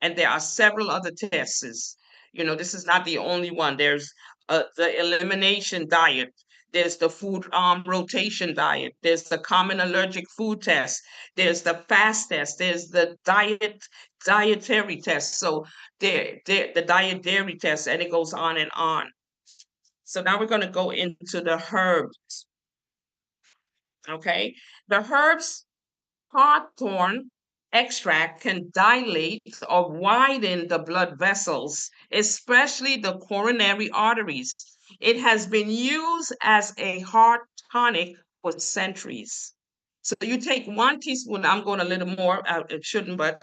And there are several other tests. This is not the only one. There's the elimination diet. There's the food rotation diet. There's the common allergic food test. There's the fast test. There's the dietary test. So the dietary test, and it goes on and on. So now we're going to go into the herbs. Okay, the herbs hawthorn extract can dilate or widen the blood vessels, especially the coronary arteries. It has been used as a heart tonic for centuries. So you take 1 teaspoon, I'm going a little more, it shouldn't, but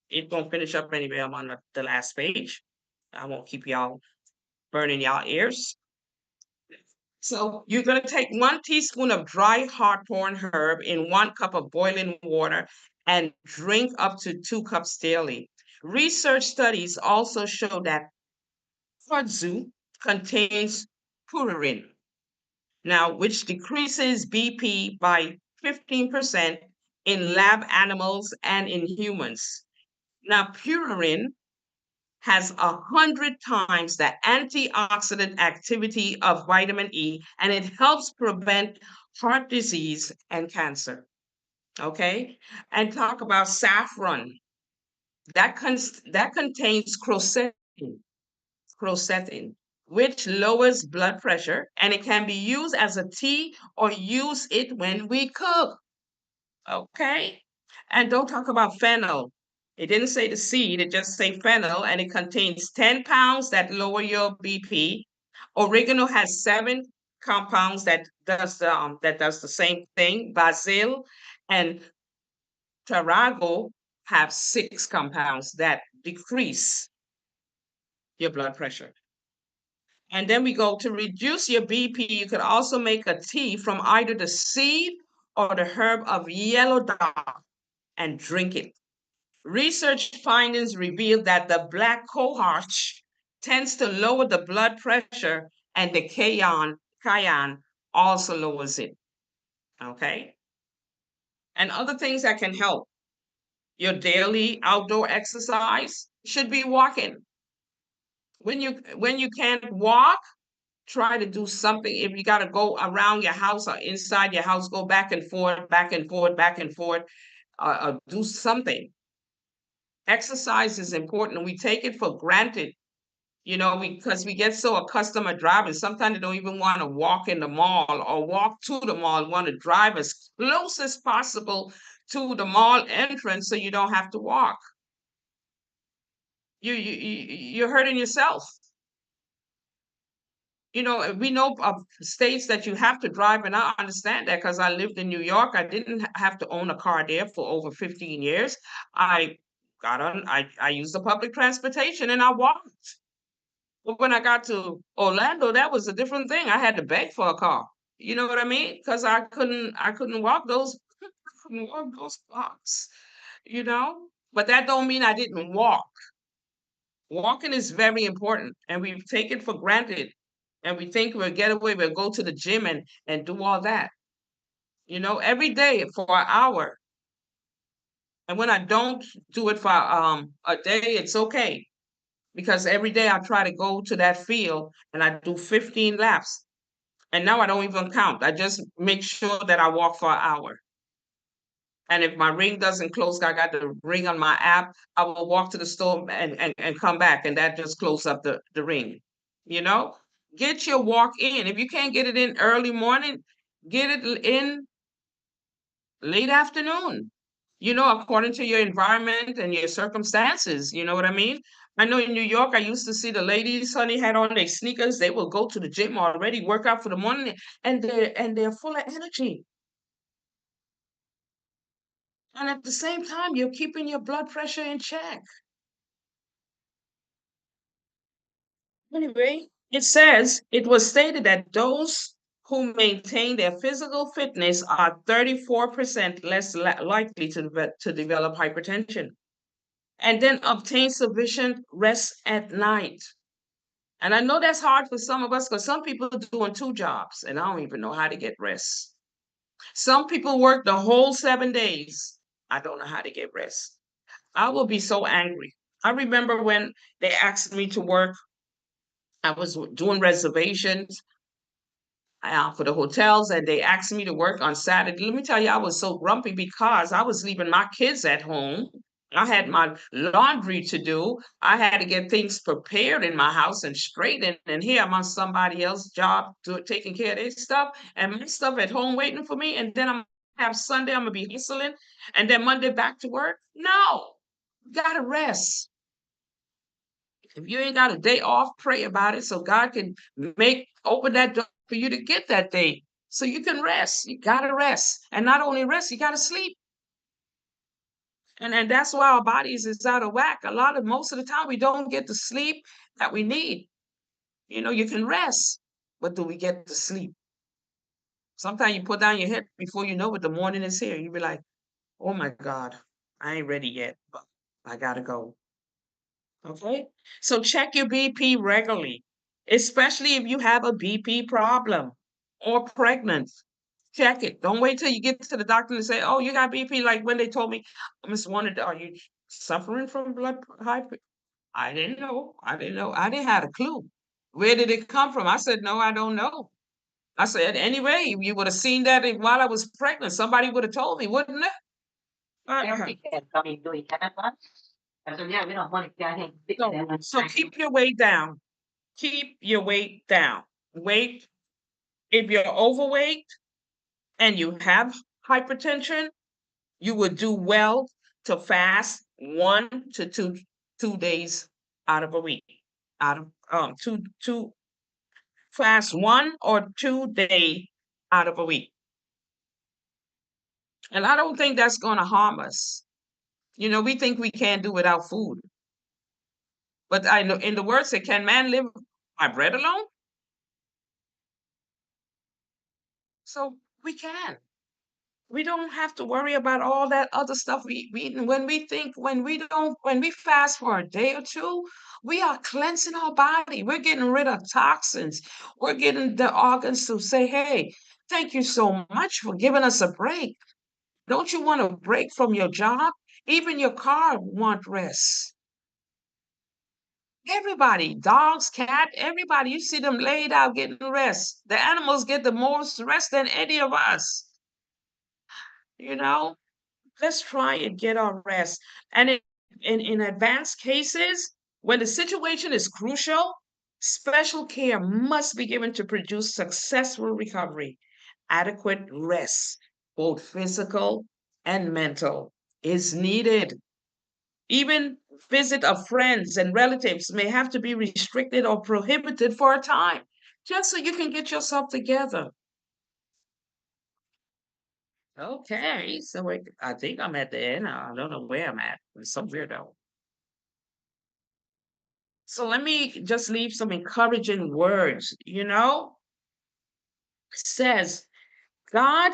it won't finish up anyway. I'm on the last page. I won't keep y'all burning y'all ears. So you're going to take 1 teaspoon of dry heartthorn herb in 1 cup of boiling water and drink up to 2 cups daily. Research studies also show that kudzu contains purine, now which decreases BP by 15% in lab animals and in humans. Now, purine has 100 times the antioxidant activity of vitamin E, and it helps prevent heart disease and cancer. Okay, and talk about saffron. That contains crocettin, which lowers blood pressure, and it can be used as a tea or use it when we cook. Okay, and don't talk about fennel. It didn't say the seed, it just say fennel, and it contains 10 pounds that lower your BP. Oregano has 7 compounds that does the same thing. Basil and Tarago have 6 compounds that decrease your blood pressure. And then we go to reduce your BP. You could also make a tea from either the seed or the herb of yellow dog and drink it. Research findings reveal that the black cohosh tends to lower the blood pressure, and the cayenne also lowers it. Okay. And other things that can help your daily outdoor exercise should be walking. When you can't walk, try to do something. If you got to go around your house or inside your house, go back and forth, back and forth, back and forth, do something. Exercise is important, and we take it for granted, because we get so accustomed to driving. Sometimes they don't even want to walk in the mall or walk to the mall, want to drive as close as possible to the mall entrance so you don't have to walk. You're hurting yourself. We know of states that you have to drive, and I understand that because I lived in New York. I didn't have to own a car there for over 15 years. I used the public transportation and I walked. But when I got to Orlando, that was a different thing. I had to beg for a car. You know what I mean? Because I couldn't walk those blocks, you know? But that don't mean I didn't walk. Walking is very important, and we take it for granted. And we think we'll get away, we'll go to the gym and do all that, every day for an hour. And when I don't do it for a day, it's okay. Because every day I try to go to that field and I do 15 laps. And now I don't even count. I just make sure that I walk for an hour. And if my ring doesn't close, I got the ring on my app, I will walk to the store and come back, and that just close up the ring. You know, get your walk in. If you can't get it in early morning, get it in late afternoon, according to your environment and your circumstances. You know what I mean? I know in New York, I used to see the ladies, honey, had on their sneakers. They will go to the gym already, work out for the morning, and they're full of energy. And at the same time, you're keeping your blood pressure in check. Anyway, it was stated that those who maintain their physical fitness are 34% less likely to develop hypertension, and then obtain sufficient rest at night. And I know that's hard for some of us because some people are doing 2 jobs and I don't even know how to get rest. Some people work the whole 7 days. I don't know how to get rest. I will be so angry. I remember when they asked me to work, I was doing reservations for the hotels, and they asked me to work on Saturday. Let me tell you, I was so grumpy because I was leaving my kids at home. I had my laundry to do. I had to get things prepared in my house and straightened. And here I'm on somebody else's job taking care of their stuff, and my stuff at home waiting for me. And then I'm have Sunday, I'm gonna be hustling, and then Monday back to work. No, you gotta rest. If you ain't got a day off, pray about it so God can open that door for you to get that day so you can rest. You got to rest. And not only rest, you got to sleep. And that's why our bodies is out of whack. Most of the time, we don't get the sleep that we need. You can rest, but do we get the sleep? Sometimes you put down your head before you know it, the morning is here. You be like, oh my God, I ain't ready yet, but I gotta go. Okay? So check your BP regularly, especially if you have a BP problem or pregnant. Check it. Don't wait till you get to the doctor and say, oh, you got BP. Like when they told me, Miss Wanted, are you suffering from blood high? I didn't know. I didn't know. I didn't have a clue. Where did it come from? I said, no, I don't know. I said, anyway, you would have seen that while I was pregnant. Somebody would have told me, wouldn't it? So keep your weight down. Keep your weight down. Weight, if you're overweight and you have hypertension, you would do well to fast 1 to 2 days out of a week. Out of two fast 1 or 2 days out of a week. And I don't think that's going to harm us. We think we can't do without food. But I know in the words say, can man live by bread alone? So we can. We don't have to worry about all that other stuff. When we fast for a day or two, we are cleansing our body. We're getting rid of toxins. We're getting the organs to say, hey, thank you so much for giving us a break. Don't you want a break from your job? Even your car want rest. Everybody, dogs, cat, everybody, you see them laid out getting rest. The animals get the most rest than any of us. You know, let's try and get our rest. And in advanced cases, when the situation is crucial, special care must be given to produce successful recovery. Adequate rest, both physical and mental, is needed. Even visit of friends and relatives may have to be restricted or prohibited for a time, just so you can get yourself together. Okay, so I think I'm at the end. I don't know where I'm at. It's so weirdo. So let me just leave some encouraging words. It says God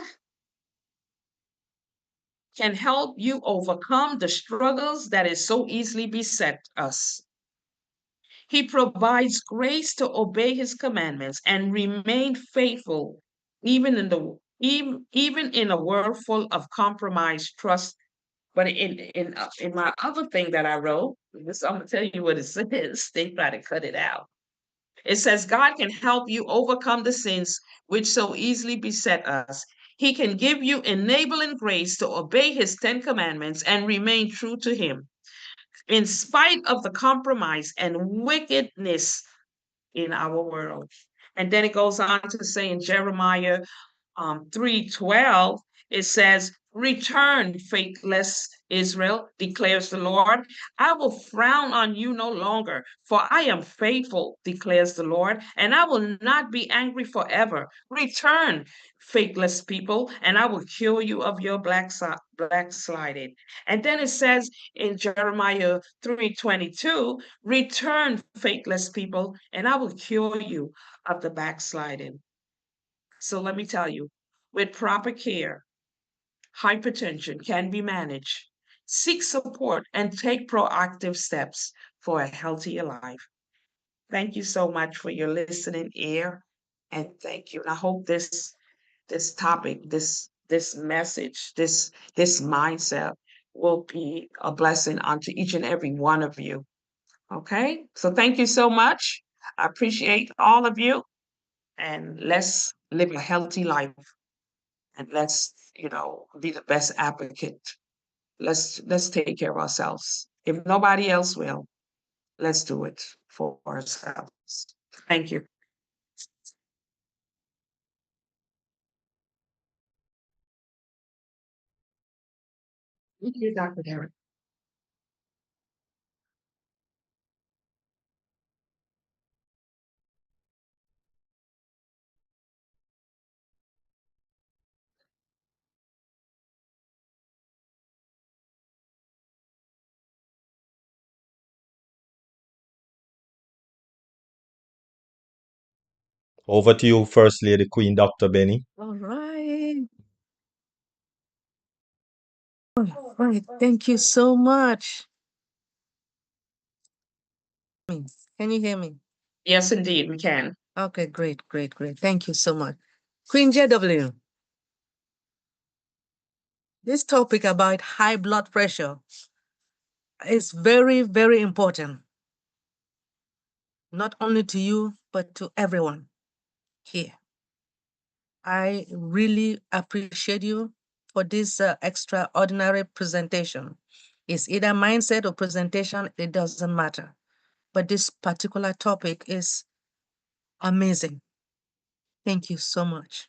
can help you overcome the struggles that is so easily beset us. He provides grace to obey his commandments and remain faithful, even in a world full of compromise, trust. But in my other thing that I wrote, I'm gonna tell you what it says. They try to cut it out. It says God can help you overcome the sins which so easily beset us. He can give you enabling grace to obey his 10 commandments and remain true to him in spite of the compromise and wickedness in our world. And then it goes on to say in Jeremiah 3:12, it says, return, faithless Israel, declares the Lord. I will frown on you no longer, for I am faithful, declares the Lord, and I will not be angry forever. Return, faithless people, and I will cure you of your backsliding. And then it says in Jeremiah 3:22, return, faithless people, and I will cure you of the backsliding. So let me tell you, with proper care, hypertension can be managed. Seek support and take proactive steps for a healthier life. Thank you so much for your listening ear, and thank you. And I hope this topic, this message, this mindset will be a blessing unto each and every one of you. Okay? So thank you so much. I appreciate all of you, and let's live a healthy life. And let's be the best advocate. Let's take care of ourselves. If nobody else will, let's do it for ourselves. Thank you. Thank you, Dr. Derek. Over to you, First Lady Queen Dr. Benny. All right. All right. Thank you so much. Can you hear me? Yes, indeed, we can. Okay, great. Thank you so much. Queen JW, this topic about high blood pressure is very, very important, not only to you, but to everyone here. I really appreciate you for this extraordinary presentation. It's either mindset or presentation, it doesn't matter. But this particular topic is amazing. Thank you so much.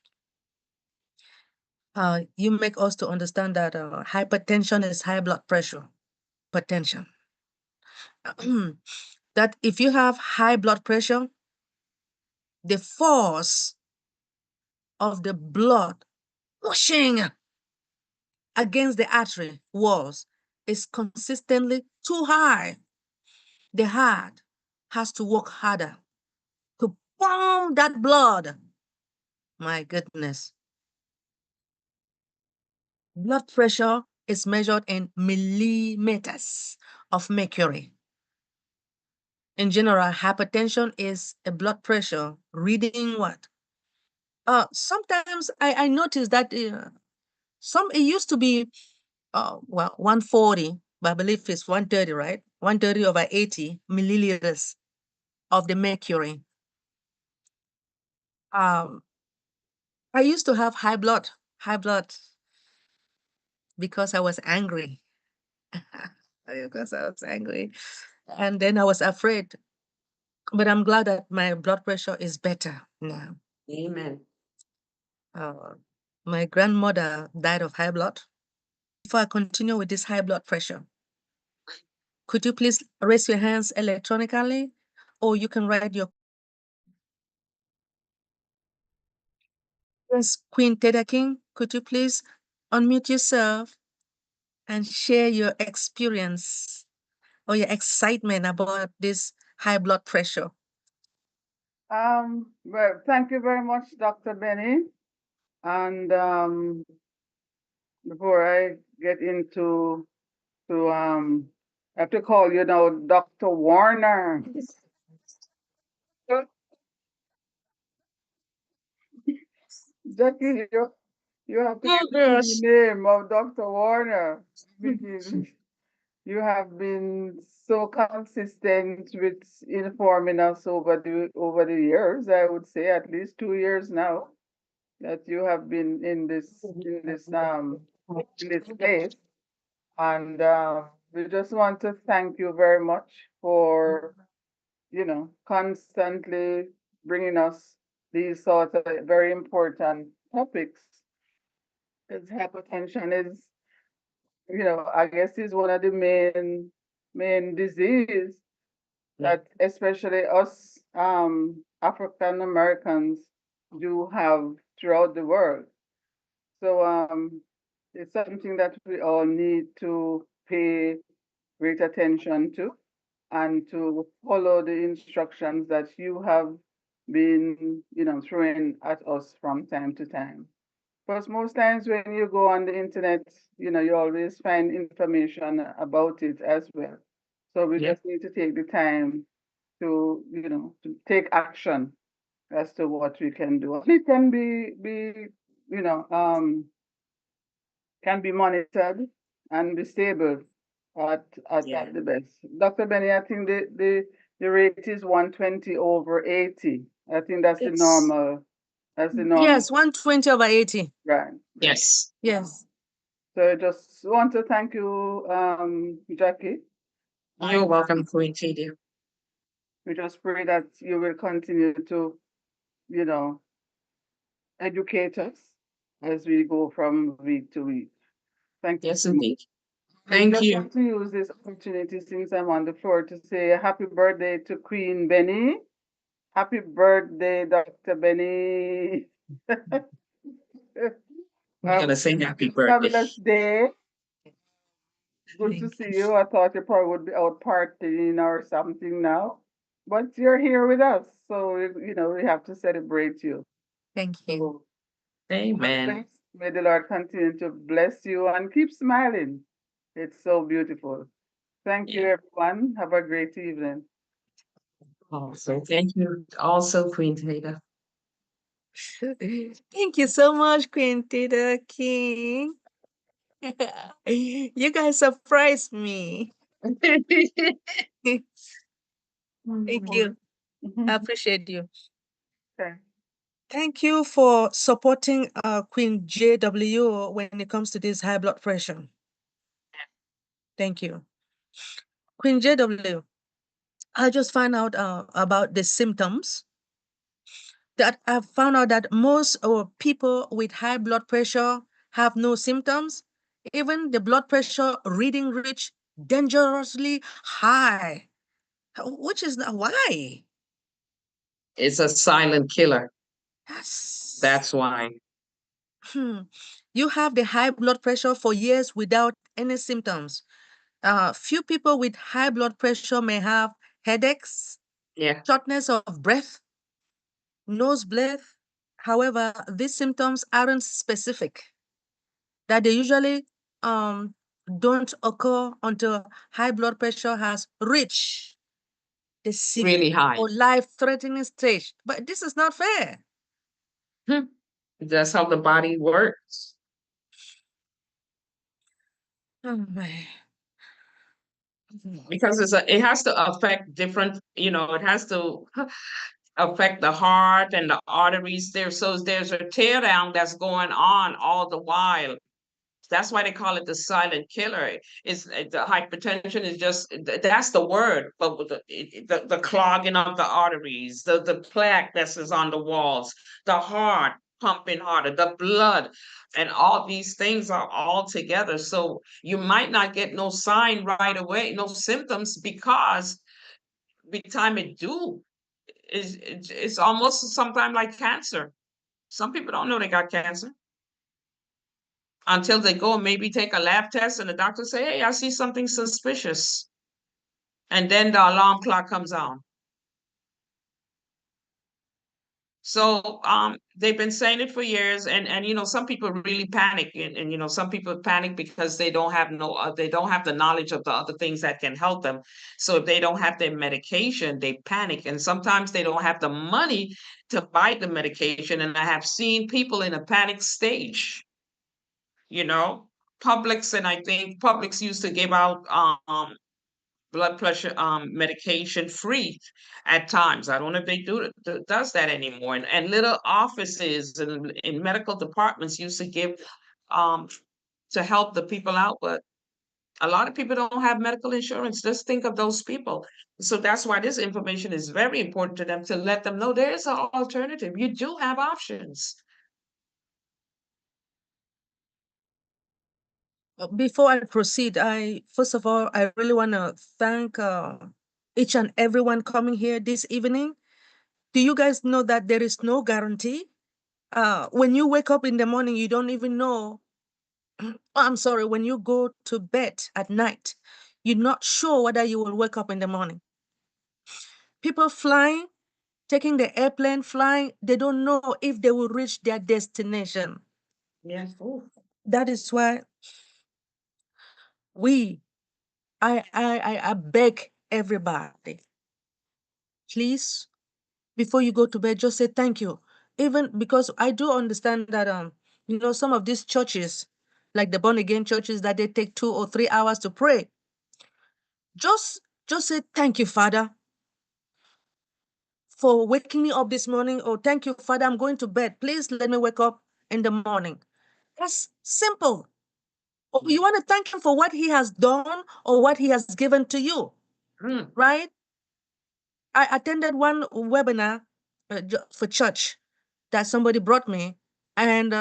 You make us to understand that hypertension is high blood pressure, hypertension. That if you have high blood pressure, the force of the blood pushing against the artery walls is consistently too high. The heart has to work harder to pump that blood. My goodness. Blood pressure is measured in millimeters of mercury. In general, hypertension is a blood pressure reading what? Sometimes I noticed that it used to be 140, but I believe it's 130, right? 130 over 80 milliliters of the mercury. I used to have high blood because I was angry. Because I was angry. And then I was afraid. But I'm glad that my blood pressure is better now. Amen. My grandmother died of high blood. Before I continue with this high blood pressure, could you please raise your hands electronically, or you can write your. Yes, Queen Teda King, could you please unmute yourself and share your experience or your excitement about this high blood pressure? Well, thank you very much, Dr. Benny. And before I get into I have to call you now Dr. Warner. Jackie, you have to Oh, give me gosh. the name of Dr. Warner because you have been so consistent with informing us over the years. I would say at least 2 years now that you have been in this space. And we just want to thank you very much for, constantly bringing us these sort of very important topics. Because hypertension is, I guess is one of the main disease that especially us African Americans do have throughout the world. So it's something that we all need to pay great attention to and to follow the instructions that you have been, throwing at us from time to time. Because most times when you go on the internet, you always find information about it as well. So we Yeah. just need to take the time to, to take action as to what we can do. It can you know, um, can be monitored and be stable at the best. Dr. Benny, I think the rate is 120 over 80. I think that's the normal. That's the normal. Yes, 120 over 80. Right. Yes. Yes. So I just want to thank you, Jackie. You're welcome, Queen Katie. We just pray that you will continue to, educate us as we go from week to week. Thank you. Yes, indeed. I Thank just you. want to use this opportunity since I'm on the floor to say happy birthday to Queen Benny. Happy birthday, Dr. Benny. I'm gonna say happy birthday. Fabulous day. Good to see you. I thought you probably would be out partying or something now. but you're here with us, so we have to celebrate you. Thank you. So, Amen. blessings. May the Lord continue to bless you and keep smiling. It's so beautiful. Thank you, Yeah. everyone. Have a great evening. Also, thank you also, Queen Tata. Thank you so much, Queen Tita King. You guys surprised me. Thank you. I appreciate you. Okay. Thank you for supporting Queen JW when it comes to this high blood pressure. Thank you. Queen JW, I just found out about the symptoms. That I found out that most people with high blood pressure have no symptoms. Even the blood pressure reading reach dangerously high, which is not why. It's a silent killer. That's That's why. You have the high blood pressure for years without any symptoms. Few people with high blood pressure may have headaches, Yeah. shortness of breath, nosebleed. However, these symptoms aren't specific. That they usually um, don't occur until high blood pressure has reached the Really severe high. or life-threatening stage. But this is not fair. That's how the body works. Oh, man. Because it has to affect different, it has to affect the heart and the arteries there. So there's a tear down that's going on all the while. That's why they call it the silent killer. Is the hypertension is just that's the word, but with the clogging of the arteries, the plaque that is on the walls, the heart pumping harder, the blood, and all these things are all together. So you might not get no sign right away, no symptoms, because by the time it do, it's almost sometimes like cancer. Some people don't know they got cancer until they go and maybe take a lab test and the doctor say, hey, I see something suspicious. And then the alarm clock comes on. So they've been saying it for years, and some people really panic, and some people panic because they don't have they don't have the knowledge of the other things that can help them. So if they don't have their medication, they panic, and sometimes they don't have the money to buy the medication. And I have seen people in a panic stage. you know Publix, and I think Publix used to give out blood pressure medication free at times. I don't know if they does that anymore. And little offices and in medical departments used to give um to help the people out, but a lot of people don't have medical insurance. Just think of those people. So that's why this information is very important to them, to let them know there is an alternative. You do have options. Before I proceed, first of all, I really want to thank each and everyone coming here this evening. Do you guys know that there is no guarantee? When you wake up in the morning, you don't even know. I'm sorry, when you go to bed at night, you're not sure whether you will wake up in the morning. People flying, taking the airplane, flying, they don't know if they will reach their destination. Yes. That is why we, I beg everybody, please, before you go to bed, just say thank you. Even because I do understand that some of these churches, like the born again churches, that they take 2 or 3 hours to pray. Just say thank you, Father, for waking me up this morning. Or thank you, Father, I'm going to bed. Please let me wake up in the morning. That's simple. Or you want to thank him for what he has done or what he has given to you, right? I attended one webinar for church that somebody brought me, and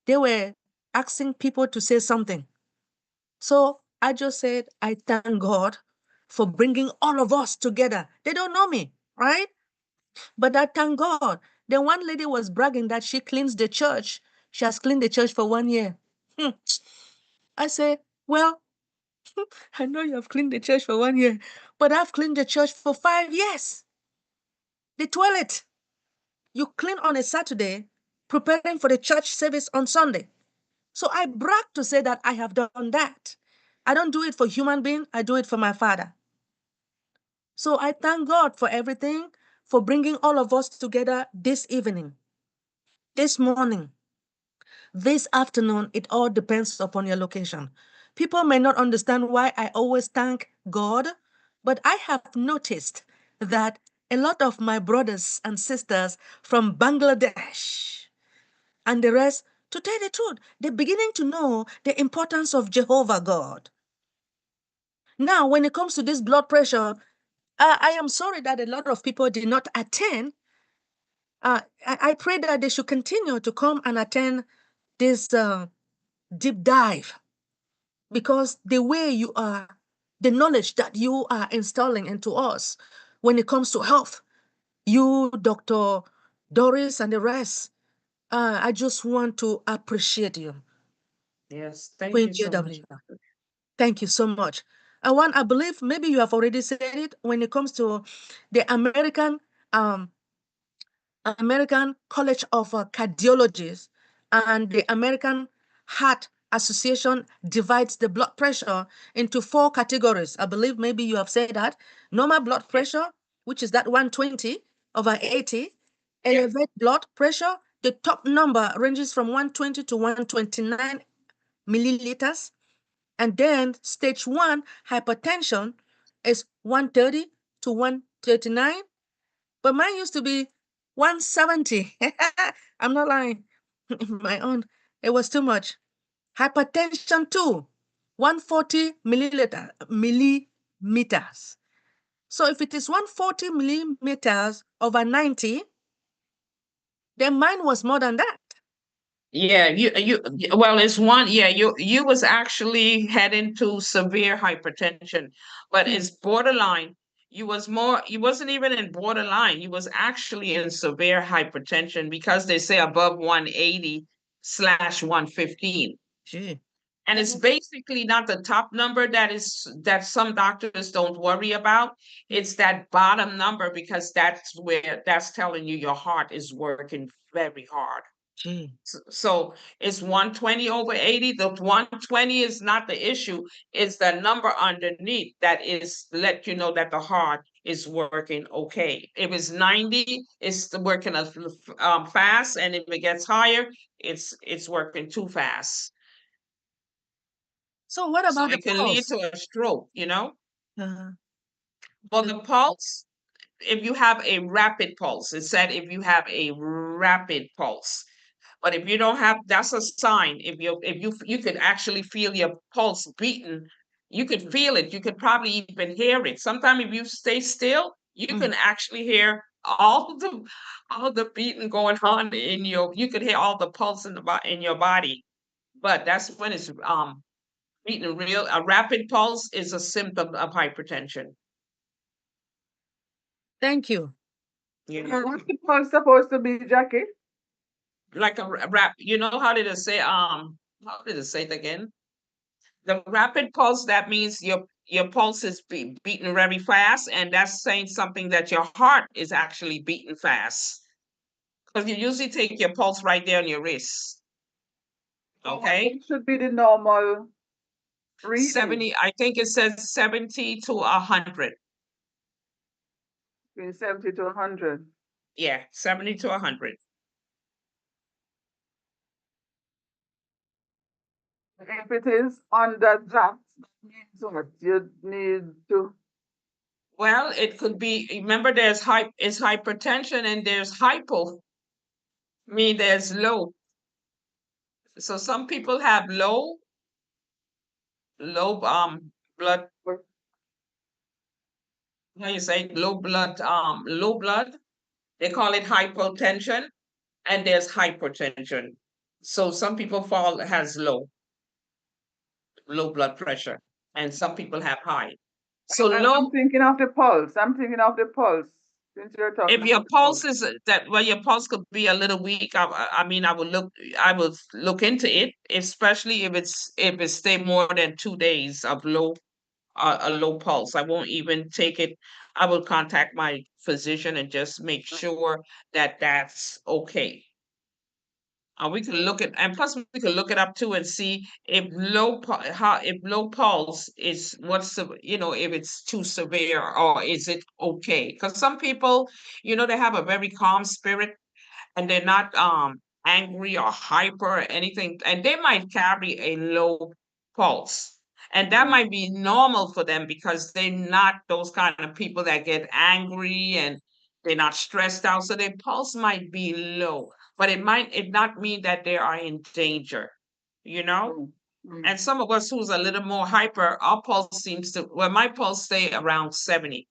they were asking people to say something. So I just said, I thank God for bringing all of us together. They don't know me, right? But I thank God. Then one lady was bragging that she cleans the church. She has cleaned the church for 1 year. I say, well, I know you have cleaned the church for 1 year, but I've cleaned the church for 5 years. The toilet, you clean on a Saturday, preparing for the church service on Sunday. So I brag to say that I have done that. I don't do it for human being, I do it for my Father. So I thank God for everything, for bringing all of us together this evening, this morning, this afternoon. It all depends upon your location. People may not understand why I always thank God, but I have noticed that a lot of my brothers and sisters from Bangladesh and the rest, to tell the truth, they're beginning to know the importance of Jehovah God. Now, when it comes to this blood pressure, I am sorry that a lot of people did not attend. I pray that they should continue to come and attend this deep dive, because the way you are, the knowledge that you are installing into us when it comes to health, you, Dr. Doris, and the rest, I just want to appreciate you. Yes, thank Queen you so much, JW. Doctor. Thank you so much. I believe maybe you have already said it when it comes to the um, American College of Cardiologists and the American Heart Association divides the blood pressure into 4 categories. I believe maybe you have said that. Normal blood pressure, which is that 120/80. Elevate blood pressure, the top number ranges from 120 to 129 milliliters. And then stage 1 hypertension is 130 to 139. But mine used to be 170. I'm not lying. My own, it was too much. Hypertension 2, 140 millimeters. So if it is 140 millimeters over 90, then mine was more than that. Yeah, well, it's one, yeah, you was actually heading to severe hypertension, but it's borderline. You wasn't even in borderline. You was actually in severe hypertension because they say above 180/115. Gee. And it's basically not the top number that some doctors don't worry about. It's that bottom number, because that's telling you your heart is working very hard. Gee. So it's 120/80. The 120 is not the issue. It's the number underneath that is let you know that the heart is working okay. If it's 90, it's working fast, and if it gets higher, it's working too fast. So what So about the it can lead pulse? to a stroke, Uh, Well, the pulse, if you have a rapid pulse, it said if you have a rapid pulse. But if you don't have, that's a sign. If you could actually feel your pulse beating, you could feel it. You could probably even hear it. Sometimes if you stay still, you can actually hear all the beating going on in your. You could hear all the pulse in your body. But that's when it's beating real. A rapid pulse is a symptom of hypertension. Thank you. Yeah. What's the pulse supposed to be, Jackie? Like a rap. You know how did it say? How did it say it again? The rapid pulse, that means your pulse is beating very fast, and that's saying something that your heart is actually beating fast. Because you usually take your pulse right there on your wrist. Okay. It should be the normal reading. 70, I think it says 70 to 100. Between 70 to 100. Yeah, 70 to 100. If it is under that means what? You need to. Well, it could be, remember there's hypertension and there's hypo, there's low. So some people have low blood, how you say, low blood. They call it hypotension, and there's hypertension. So some people has low blood pressure, and some people have high. So I'm low, thinking of the pulse. I'm thinking of the pulse. Since you're talking If your about the pulse is your pulse could be a little weak, I mean, I would look into it, especially if it stay more than 2 days of a low pulse. I won't even take it. I will contact my physician and just make sure that that's okay. We can look at, and plus we can look it up too and see if low pulse is if it's too severe or is it okay? Because some people, they have a very calm spirit and they're not angry or hyper or anything, and they might carry a low pulse. And that might be normal for them because they're not those kind of people that get angry and they're not stressed out. So their pulse might be low, but it not mean that they are in danger, you know? And some of us who's a little more hyper, our pulse my pulse stay around 70.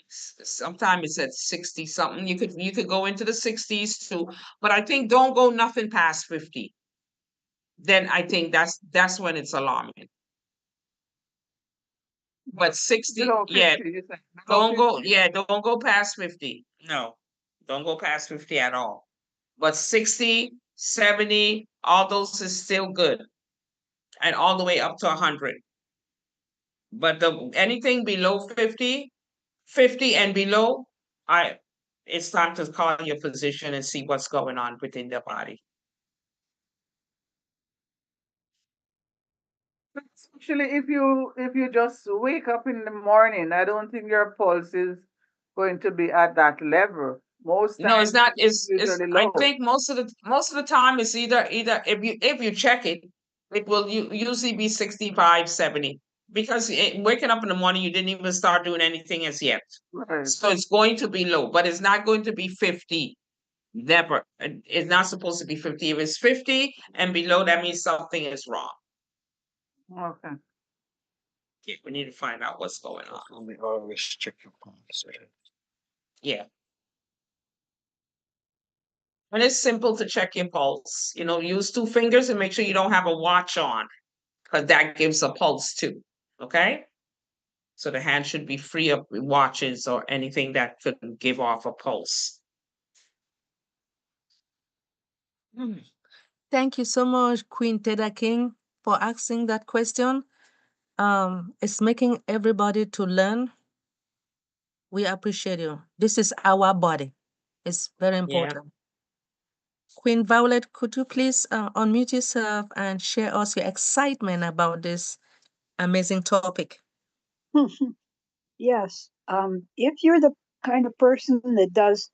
Sometimes it's at 60 something. You could go into the 60s too, but I think don't go nothing past 50. Then I think that's when it's alarming. But 60, below yeah, 50, you said below don't go past 50. No, don't go past 50 at all. But 60, 70, all those is still good. And all the way up to 100. But anything below 50 and below, it's time to call your physician and see what's going on within the body. Actually, if you just wake up in the morning, I don't think your pulse is going to be at that level. Most No, it's times not. it's It's usually I low. think most of the time it's either if you check it, it will usually be 65, 70. Because waking up in the morning, you didn't even start doing anything as yet. Right. So it's going to be low, but it's not going to be 50. Never. It's not supposed to be 50. If it's 50 and below, that means something is wrong. Okay. Yeah, we need to find out what's going on. Only always check your pulse. Yeah. And it's simple to check your pulse. Use 2 fingers and make sure you don't have a watch on, because that gives a pulse too. Okay? So the hand should be free of watches or anything that could give off a pulse. Thank you so much, Queen Teda King, for asking that question. It's making everybody to learn. We appreciate you. This is our body. It's very important. Queen Violet, could you please unmute yourself and share us your excitement about this amazing topic? Yes. If you're the kind of person that does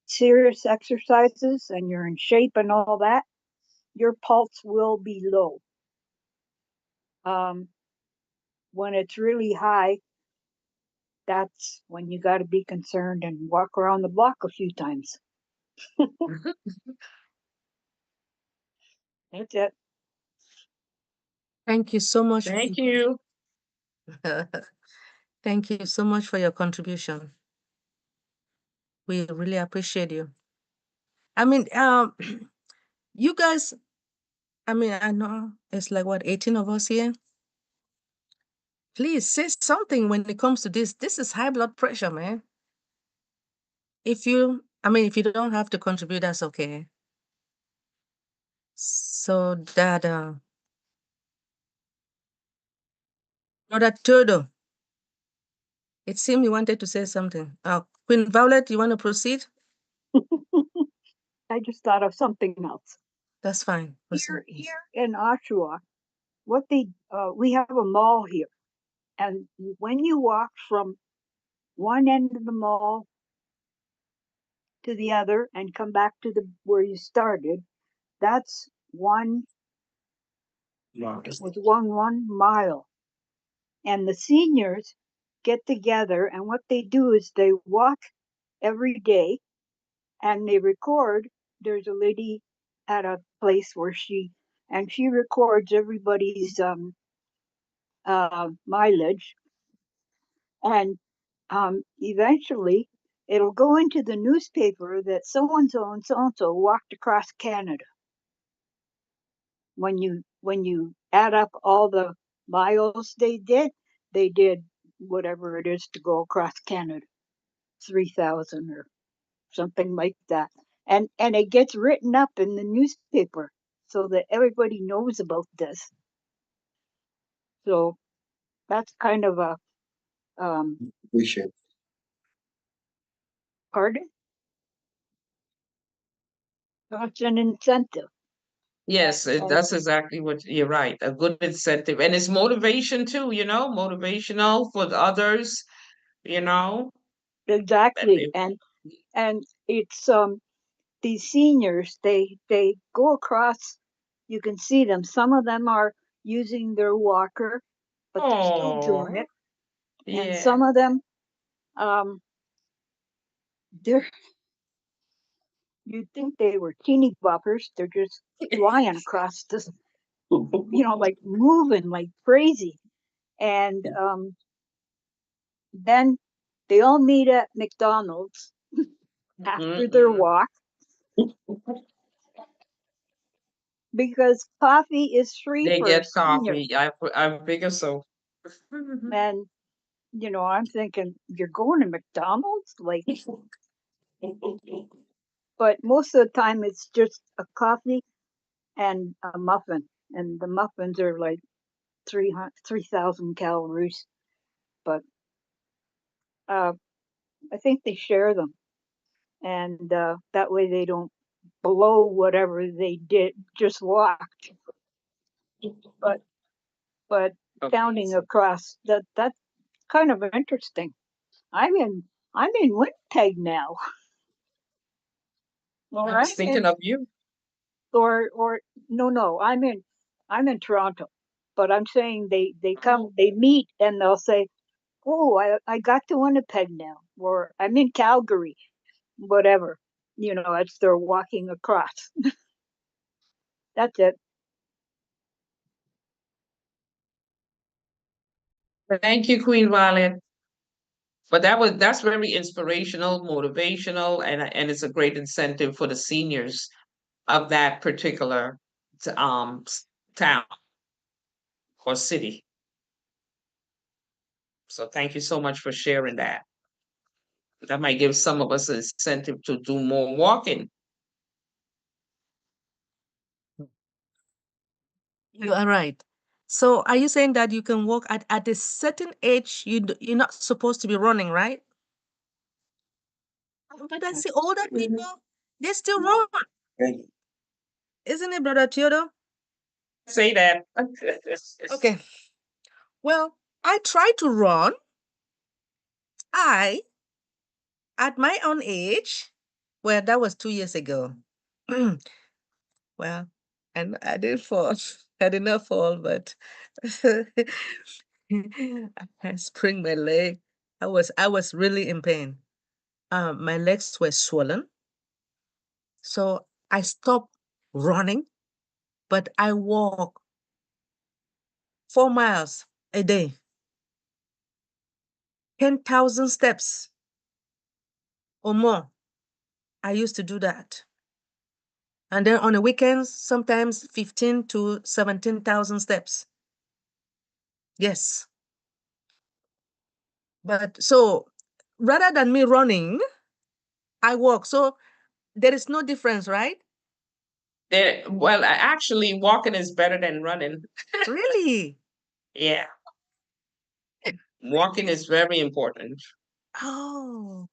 serious exercises and you're in shape and all that, your pulse will be low. When it's really high, that's when you got to be concerned and walk around the block a few times. That's it. Thank you so much. Thank you. Thank you so much for your contribution. We really appreciate you. I mean, you guys, I know it's like 18 of us here. Please say something when it comes to this. This is high blood pressure, man. If you don't have to contribute, that's okay. So that, Brother Todo, it seemed you wanted to say something. Queen Violet, you want to proceed? I just thought of something else. That's fine. Here in Oshawa, we have a mall here, and when you walk from one end of the mall to the other and come back to where you started, that's one was 1 mile. And the seniors get together, and what they do is they walk every day and they record. There's a lady at a place where she records everybody's mileage, and eventually it'll go into the newspaper that so and so walked across Canada. When you add up all the miles they did whatever it is to go across Canada. 3,000 or something like that. And it gets written up in the newspaper so that everybody knows about this. So that's kind of a Appreciate. pardon? That's an incentive. Yes, And that's exactly what you're right. A good incentive. And it's motivation too, motivational for the others, you know. And exactly. And it's these seniors, they go across, you can see them. Some of them are using their walker, but they're still doing Oh, it. And yeah. some of them they're you'd think they were teeny boppers. They're just flying across this, like moving like crazy. And then they all meet at McDonald's after their Mm-mm. walk because coffee is free They for get seniors. coffee. I figure so. And I'm thinking, you're going to McDonald's? Like, but most of the time it's just a coffee and a muffin. And the muffins are like 3,000 calories. But I think they share them. And that way they don't blow whatever they did, just walked. But but counting Amazing. across, that's kind of interesting. I'm in Winnipeg now, or I was I'm thinking in of you. or no, I'm in Toronto, but I'm saying they come, Oh, they meet, and they'll say, "Oh, I got to Winnipeg now," or "I'm in Calgary," whatever. As they're walking across. That's it. thank you, Queen Violet. But that's very inspirational, motivational, and it's a great incentive for the seniors of that particular town or city. So thank you so much for sharing that. That might give some of us an incentive to do more walking. You are right. So are you saying that you can walk at a certain age, you're not supposed to be running, right? But I see older people, they still run. Thank you. Isn't it, Brother Theodore? Say that. Okay. Well, I try to run. I, at my own age, well, that was 2 years ago. Well, and I did fall. I did not fall, but I sprained my leg. I was really in pain. My legs were swollen. So I stopped running, but I walk 4 miles a day, 10,000 steps or more. I used to do that. And then on the weekends, sometimes 15 to 17,000 steps. Yes. But so rather than me running, I walk. So there is no difference, right? Well, actually, walking is better than running. Really? Yeah, walking is very important. Oh,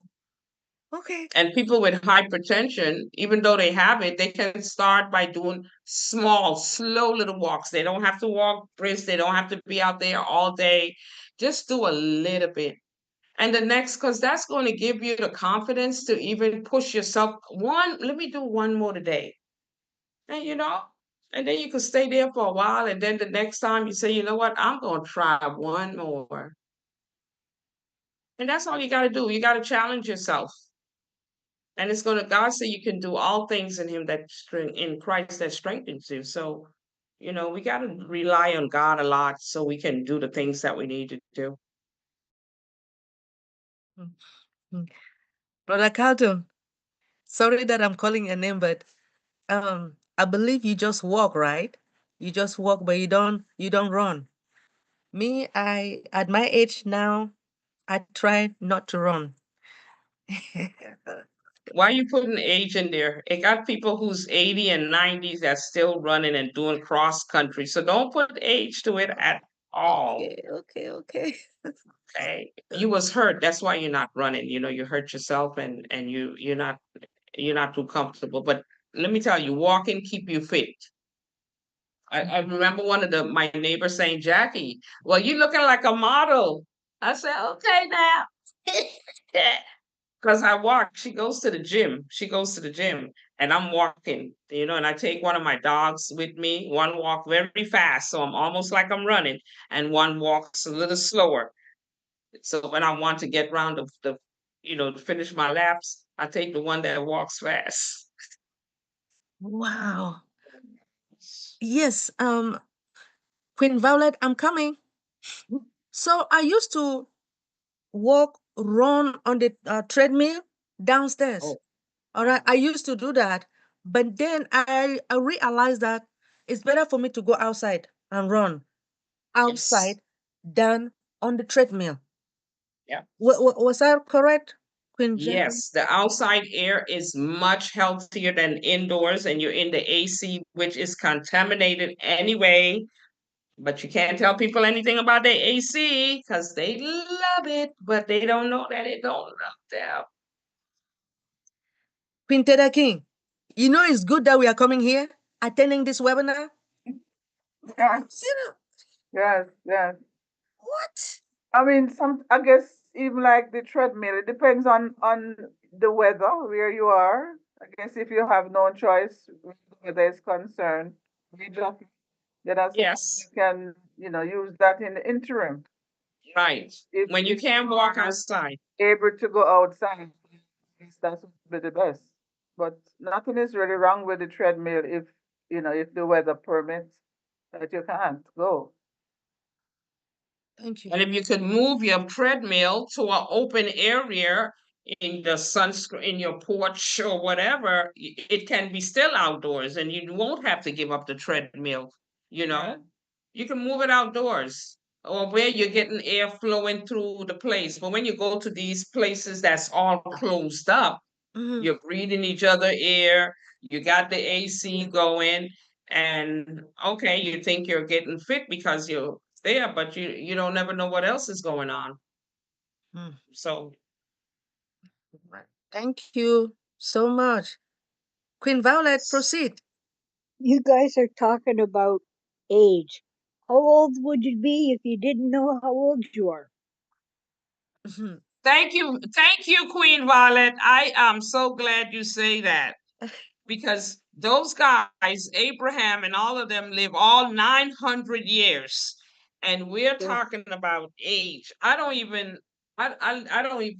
okay. And people with hypertension, even though they have it, they can start by doing small, slow little walks. They don't have to walk brisk. They don't have to be out there all day. Just do a little bit. And the next, because that's going to give you the confidence to even push yourself. Let me do one more today. And and then you can stay there for a while. And then the next time you say, you know what, I'm going to try one more. And that's all you got to do. You got to challenge yourself. And it's going to, God say you can do all things in Him in Christ that strengthens you. So, we got to rely on God a lot so we can do the things that we need to do. Mm. Brother Carlton, sorry that I'm calling your name, but I believe you just walk, right? You just walk, but you don't run. Me, at my age now, I try not to run. Why are you putting age in there? It got people who's 80 and 90s that's still running and doing cross country. So don't put age to it at all. Okay. Okay. You was hurt. That's why you're not running. You hurt yourself and you're not too comfortable. But let me tell you, walking keep you fit. I remember one of my neighbors saying, Jackie, well, you looking like a model. I said, okay now. Because I walk. She goes to the gym. And I'm walking, and I take one of my dogs with me. One walk very fast, so I'm almost like I'm running, and one walks a little slower. So when I want to get round to finish my laps, I take the one that walks fast. Wow. Yes, Queen Violet, I'm coming. So I used to run on the treadmill downstairs. Oh. All right, I used to do that, but then I realized that it's better for me to go outside and run outside than on the treadmill. Yeah. Was that correct, Queen Jacqueline? Yes, the outside air is much healthier than indoors, and you're in the AC, which is contaminated anyway. But you can't tell people anything about their AC because they love it, but they don't know that it don't love them. Queen Teda King, it's good that we are coming here, attending this webinar. Yes, yes. What? I mean, I guess even like the treadmill, it depends on the weather where you are. I guess if you have no choice, where the weather is concerned, we just then as Yes, you can use that in the interim. right. If When you can't walk outside. able to go outside, I guess that would be the best. But nothing is really wrong with the treadmill if the weather permits that you can't go. Thank you. And if you could move your treadmill to an open area in the sunscreen, in your porch or whatever, it can be still outdoors and you won't have to give up the treadmill, you know? You can move it outdoors or where you're getting air flowing through the place. But when you go to these places that's all closed up, you're breathing each other air, you got the AC going, and okay, you think you're getting fit because you're there, but you don't never know what else is going on. So Thank you so much. Queen Violet, proceed. You guys are talking about age. How old would you be if you didn't know how old you are? thank you, Queen Violet. I am so glad you say that because those guys, Abraham and all of them, live all 900 years, and we're talking about age. I don't even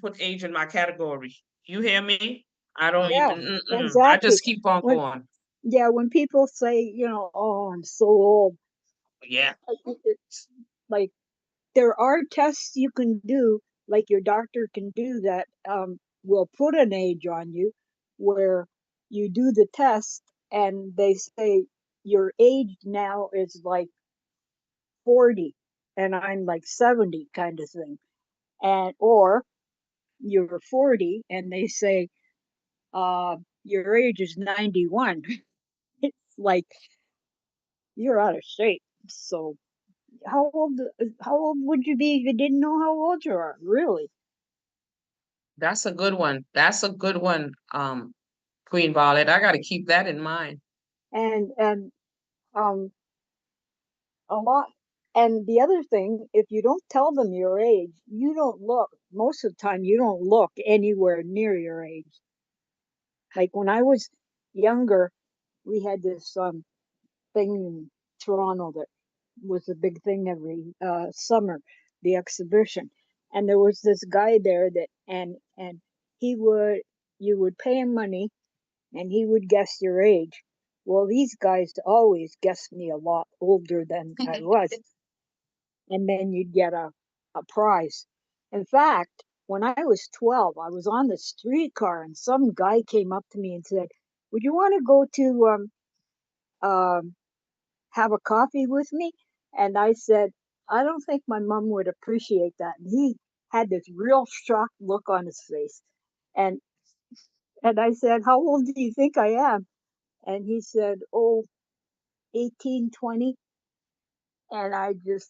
put age in my category. You hear me? I don't Yeah, even. I exactly. just keep on When going. when people say, oh, I'm so old, Yeah. it's like there are tests you can do, like your doctor can do that will put an age on you, where you do the test and they say your age now is like 40 and I'm like 70 kind of thing. And or you're 40 and they say your age is 91. It's like you're out of shape. So how old how old would you be if you didn't know how old you are, really? That's a good one. Queen Violet. I got to keep that in mind. And um a lot. And the other thing, if you don't tell them your age, you don't look, most of the time you don't look anywhere near your age. Like when I was younger, we had this thing in Toronto that was a big thing every summer, the exhibition. And there was this guy there that and he would you would pay him money and he would guess your age. Well, these guys always guessed me a lot older than I was. And then you'd get a prize. In fact, when I was 12, I was on the streetcar and some guy came up to me and said, would you want to go to have a coffee with me? And I said, I don't think my mom would appreciate that. And he had this real shocked look on his face. And I said, how old do you think I am? And he said, oh, 18, 20. And I just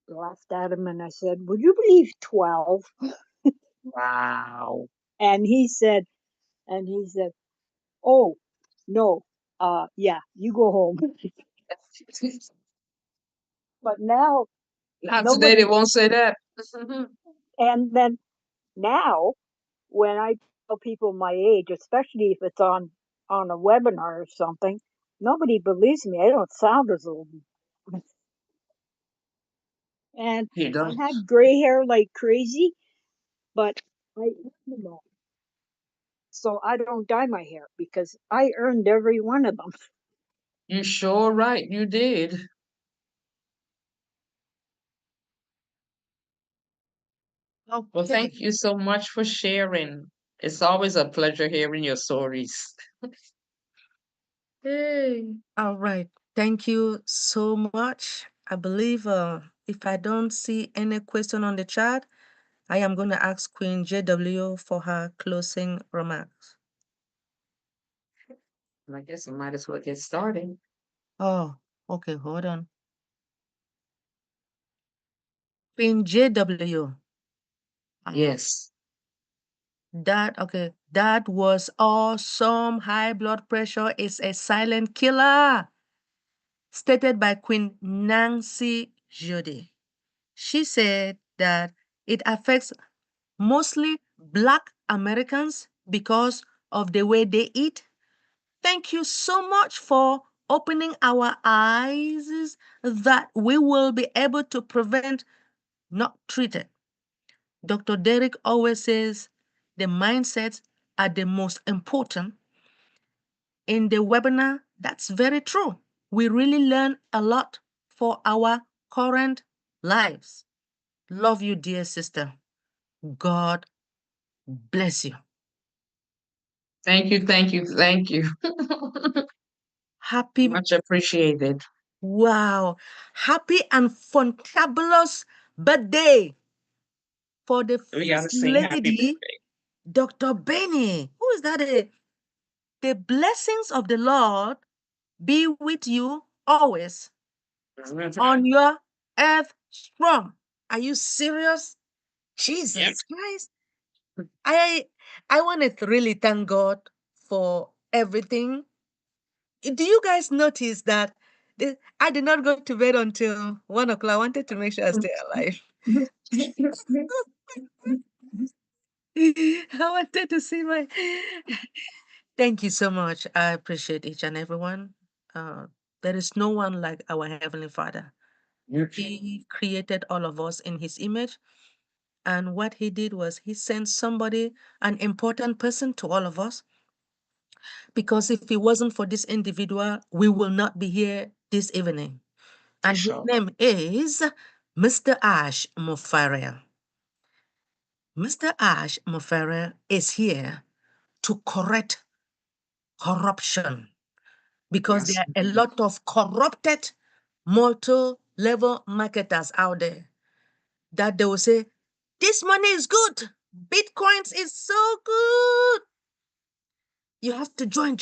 laughed at him and I said, would you believe 12? Wow. And he said, oh, no, yeah, you go home. But now Not today, they nobody, won't say that. and then now when I tell people my age, especially if it's on a webinar or something, nobody believes me. I don't sound as old. And You I don't. had gray hair like crazy, but I earned them all. So I don't dye my hair because I earned every one of them. You sure right. You did. Well, Okay. thank you so much for sharing. It's always a pleasure hearing your stories. Hey. All right. Thank you so much. I believe if I don't see any question on the chat, I am going to ask Queen JW for her closing remarks. I guess I might as well get started. Oh, okay. Hold on. Queen JW. Yes. That was awesome. High blood pressure is a silent killer. Stated by Queen Nancy Judy. She said that it affects mostly Black Americans because of the way they eat. Thank you so much for opening our eyes that we will be able to prevent, not treat it. Dr. Derek always says the mindsets are the most important. In the webinar, that's very true. We really learn a lot for our current lives. Love you, dear sister. God bless you. Thank you, thank you, thank you. Happy, Much appreciated. wow, happy and fantabulous birthday for the We gotta First sing happy Lady, birthday. Dr. Benny. Who is that? The blessings of the Lord be with you always on your earth strong. Are you serious? Jesus Yep. Christ. I want to really thank God for everything. Do you guys notice that I did not go to bed until 1 o'clock? I wanted to make sure I stay alive. I wanted to see my. Thank you so much. I appreciate each and everyone. There is no one like our Heavenly Father. He created all of us in His image. And what He did was He sent somebody, an important person to all of us. Because if it wasn't for this individual, we will not be here this evening. And his name is Mr. Ash Mufare. Mr. Ash Mufare is here to correct corruption because Yes. there are a lot of corrupted multi-level marketers out there that they will say, this money is good. Bitcoins is so good. You have to join.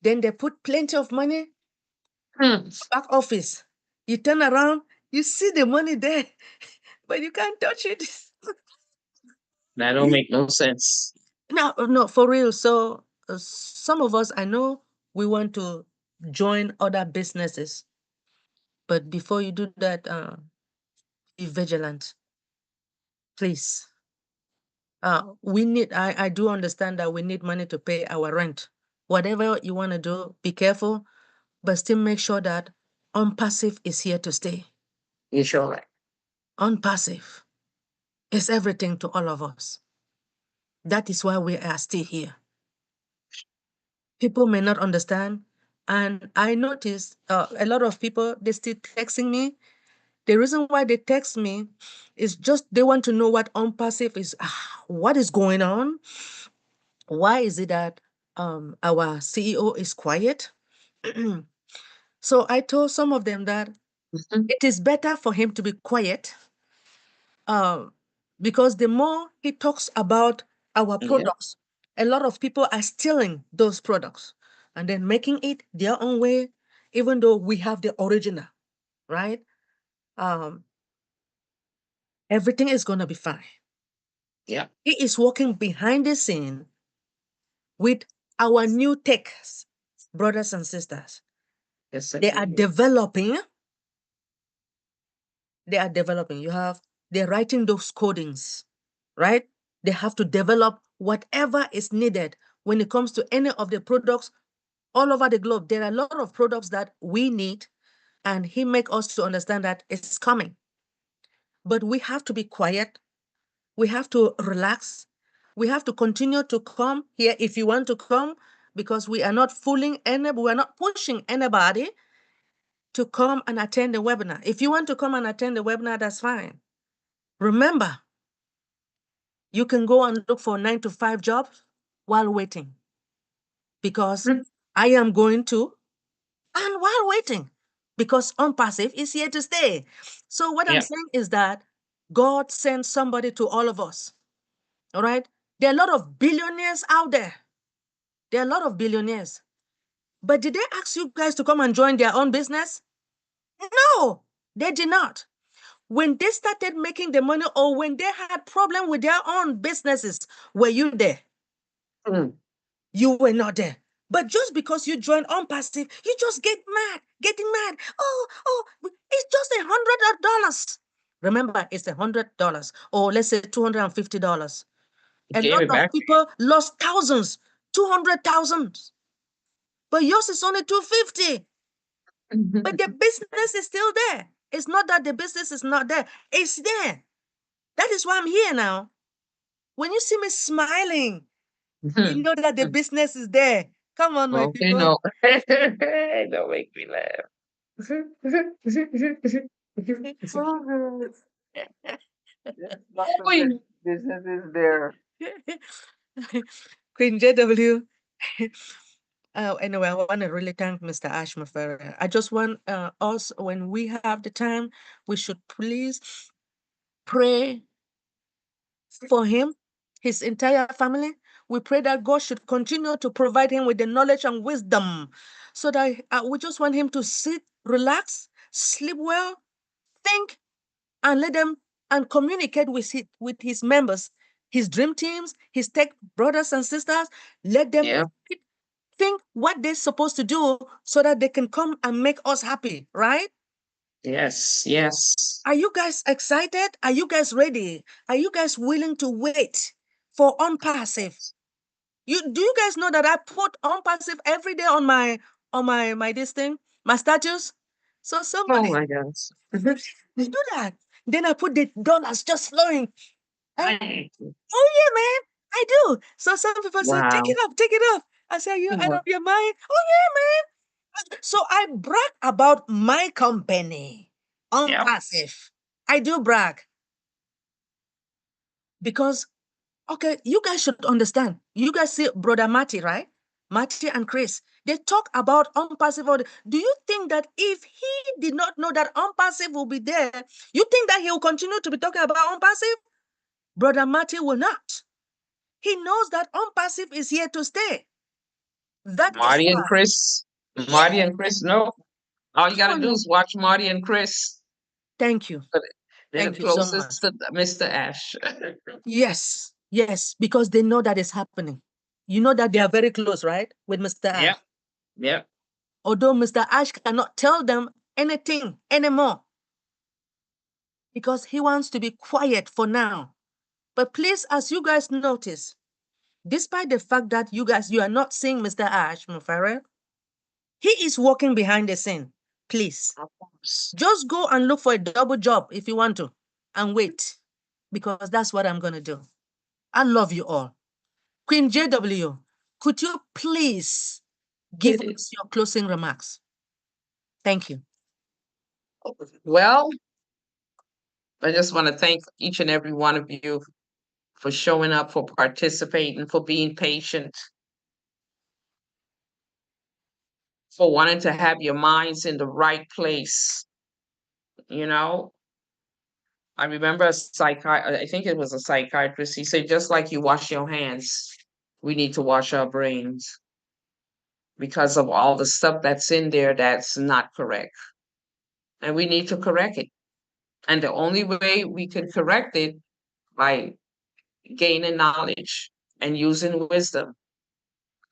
Then they put plenty of money back office. You turn around, you see the money there, but you can't touch it. That don't make no sense. No, for real. So some of us, I know we want to join other businesses, but before you do that, be vigilant, please. I do understand that we need money to pay our rent. Whatever you want to do, be careful, but still make sure that unpassive is here to stay. You sure right. Unpassive is everything to all of us. That is why we are still here. People may not understand. And I noticed a lot of people, they still texting me. The reason why they text me is just they want to know what unpassive is. What is going on? Why is it that our CEO is quiet? So I told some of them that it is better for him to be quiet Because the more he talks about our products, a lot of people are stealing those products and then making it their own way, even though we have the original, right? Everything is going to be fine. Yeah. He is working behind the scene with our new techs, brothers and sisters. Yes, They are developing. They're writing those codings, right? They have to develop whatever is needed when it comes to any of the products all over the globe. There are a lot of products that we need, and he make us to understand that it's coming. But we have to be quiet. We have to relax. We have to continue to come here if you want to come, because we are not we are not pushing anybody to come and attend the webinar. If you want to come and attend the webinar, that's fine. Remember, you can go and look for 9-to-5 jobs while waiting, because I am going to, and while waiting, because unpassive is here to stay. So what I'm saying is that God sent somebody to all of us. All right. There are a lot of billionaires out there. There are a lot of billionaires. But did they ask you guys to come and join their own business? No, they did not. When they started making the money, or when they had problem with their own businesses, were you there? You were not there. But just because you join unpassive, you just getting mad. Oh, it's just $100. Remember, it's $100, or let's say $250. A lot of people lost thousands, 200,000. But yours is only 250. But the business is still there. It's not that the business is not there. It's there. That is why I'm here now. When you see me smiling, you know that the business is there. Come on, my people. No. Don't make me laugh. Business is there. Queen JW. Anyway, I want to really thank Mr. Ashma for. I just want us, when we have the time, we should please pray for him, his entire family. We pray that God should continue to provide him with the knowledge and wisdom, so that we just want him to sit, relax, sleep well, think, and let them and communicate with his members, his dream teams, his tech brothers and sisters. Let them think what they're supposed to do, so that they can come and make us happy, right? Yes. Are you guys excited? Are you guys ready? Are you guys willing to wait for unpassive? Do you guys know that I put unpassive every day on my this thing, my status? So somebody, Oh my gosh. do that. Then I put the dollars just flowing. Oh yeah, man, I do. So some people say, take it off. I say, you out of your mind? Oh yeah, man. So I brag about my company, unpassive. I do brag, because, okay, you guys should understand. You guys see Brother Matty, right? Matty and Chris. They talk about unpassive. Do you think that if he did not know that unpassive will be there, you think that he will continue to be talking about unpassive? Brother Matty will not. He knows that unpassive is here to stay. That Marty is and why. Chris. Marty and Chris, no. All you gotta do is watch Marty and Chris. Thank you. They're the Thank you so much. closest to Mr. Ash. Yes, because they know that it's happening. You know that they are very close, right? With Mr. Ash. Yep. Although Mr. Ash cannot tell them anything anymore, because he wants to be quiet for now. But please, as you guys notice, despite the fact that you are not seeing Mr. Ash Mufarel, he is working behind the scene. Please, just go and look for a double job if you want to, and wait, because that's what I'm going to do. I love you all. Queen JW, could you please give us your closing remarks? Thank you. Well, I just want to thank each and every one of you for showing up, for participating, for being patient, for wanting to have your minds in the right place. You know, I remember I think it was a psychiatrist. He said, just like you wash your hands, we need to wash our brains because of all the stuff that's in there that's not correct. And we need to correct it. And the only way we can correct it by gaining knowledge and using wisdom.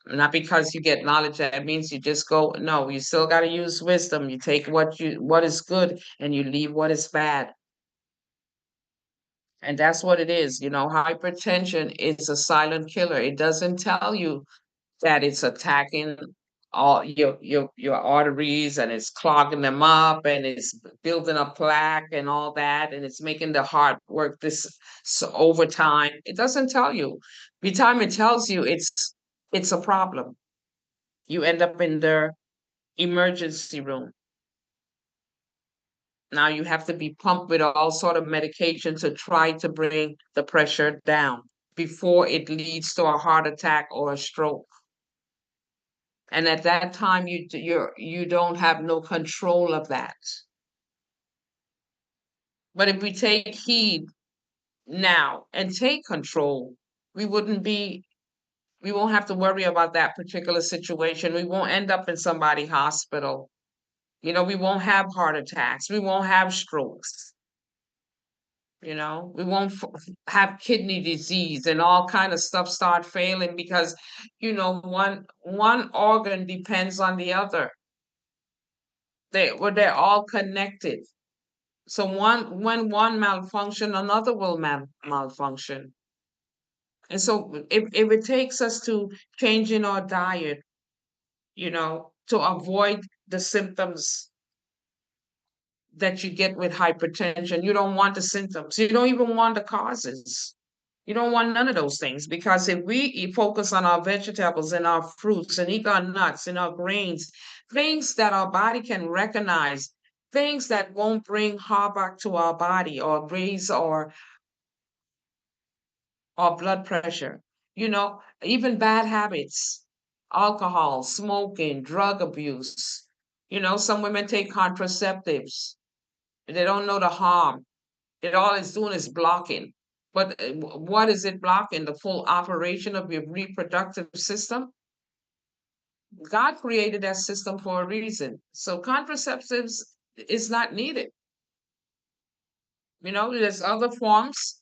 Not because you get knowledge, that means you just go. No, you still got to use wisdom. You take what is good and you leave what is bad. And that's what it is. Hypertension is a silent killer. It doesn't tell you that it's attacking all your arteries and it's clogging them up and it's building a plaque and all that and it's making the heart work this overtime. It doesn't tell you. By the time it tells you, it's a problem. You end up in the emergency room. Now you have to be pumped with all sort of medication to try to bring the pressure down before it leads to a heart attack or a stroke. And at that time, you don't have no control of that. But if we take heed now and take control, we won't have to worry about that particular situation. We won't end up in somebody's hospital. We won't have heart attacks. We won't have strokes. We won't have kidney disease and all kind of stuff start failing because, one organ depends on the other. They're all connected. So when one malfunction, another will malfunction. And so if it takes us to changing our diet, to avoid the symptoms that you get with hypertension, you don't want the symptoms. You don't even want the causes. You don't want none of those things because if we focus on our vegetables and our fruits and eat our nuts and our grains, things that our body can recognize, things that won't bring havoc to our body or raise our blood pressure, even bad habits, alcohol, smoking, drug abuse. Some women take contraceptives. They don't know the harm. All it's doing is blocking. But what is it blocking? The full operation of your reproductive system? God created that system for a reason. So contraceptives is not needed. There's other forms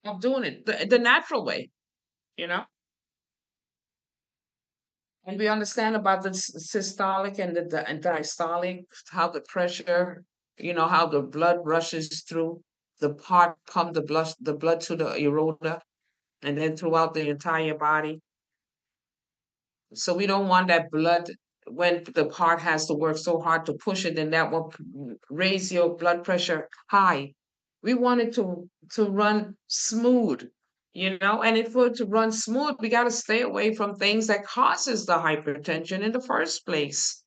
of doing it the natural way, you know? And we understand about the systolic and the diastolic, how the pressure, how the blood rushes through the heart, pump the blood to the aorta, and then throughout the entire body. So we don't want that blood when the heart has to work so hard to push it, and that will raise your blood pressure high. We want it to run smooth, and if we're to run smooth, we got to stay away from things that causes the hypertension in the first place.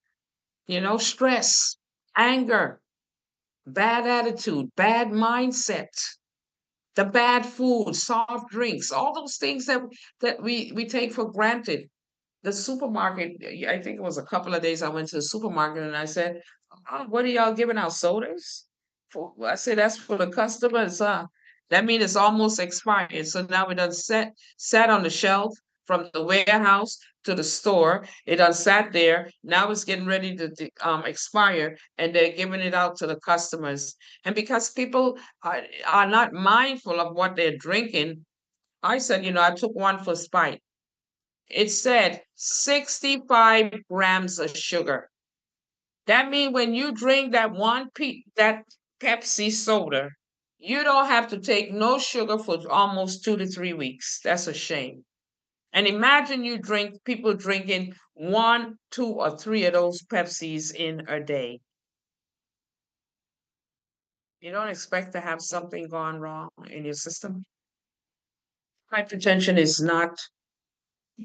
Stress, anger, bad attitude, bad mindset, the bad food, soft drinks, all those things that we take for granted. The supermarket, I think it was a couple of days I went to the supermarket and I said, "Oh, what are y'all giving out sodas?" I said, "That's for the customers, huh?" That means it's almost expired. So now it done sat on the shelf from the warehouse to the store. It done sat there. Now it's getting ready to expire, and they're giving it out to the customers. And because people are not mindful of what they're drinking, I said, I took one for spite. It said 65 grams of sugar. That means when you drink that Pepsi soda, you don't have to take no sugar for almost 2 to 3 weeks. That's a shame. And imagine people drinking 1, 2, or 3 of those Pepsis in a day. You don't expect to have something gone wrong in your system. Hypertension is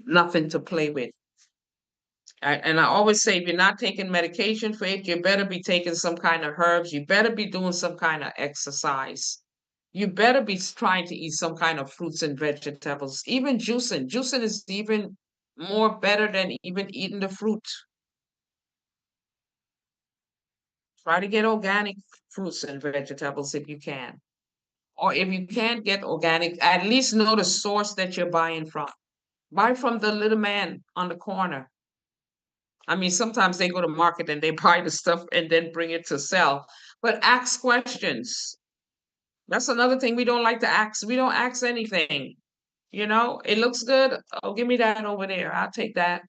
nothing to play with. And I always say, if you're not taking medication for it, you better be taking some kind of herbs. You better be doing some kind of exercise. You better be trying to eat some kind of fruits and vegetables. Even juicing. Juicing is even more better than even eating the fruit. Try to get organic fruits and vegetables if you can. Or if you can't get organic, at least know the source that you're buying from. Buy from the little man on the corner. I mean, sometimes they go to market and they buy the stuff and then bring it to sell. But ask questions. That's another thing we don't like to ask. We don't ask anything. You know, it looks good. Oh, give me that over there. I'll take that.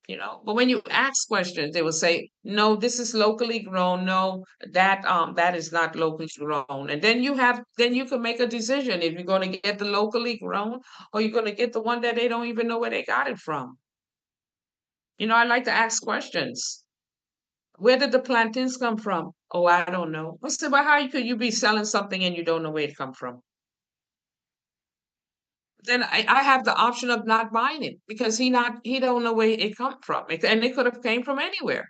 You know, but when you ask questions, they will say, no, this is locally grown. No, that is not locally grown. And then you can make a decision if you're going to get the locally grown or you're going to get the one that they don't even know where they got it from. You know, I like to ask questions. Where did the plantains come from? Oh, I don't know. I said, but how could you be selling something and you don't know where it come from? Then I have the option of not buying it because he don't know where it come from. And it could have came from anywhere.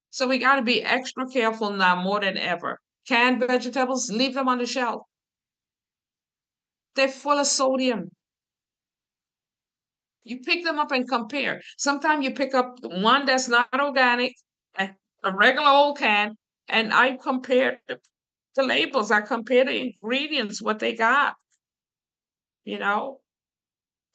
So we got to be extra careful now more than ever. Canned vegetables, leave them on the shelf. They're full of sodium. You pick them up and compare. Sometimes you pick up one that's not organic, a regular old can, and I compare the labels. I compare the ingredients, what they got. You know,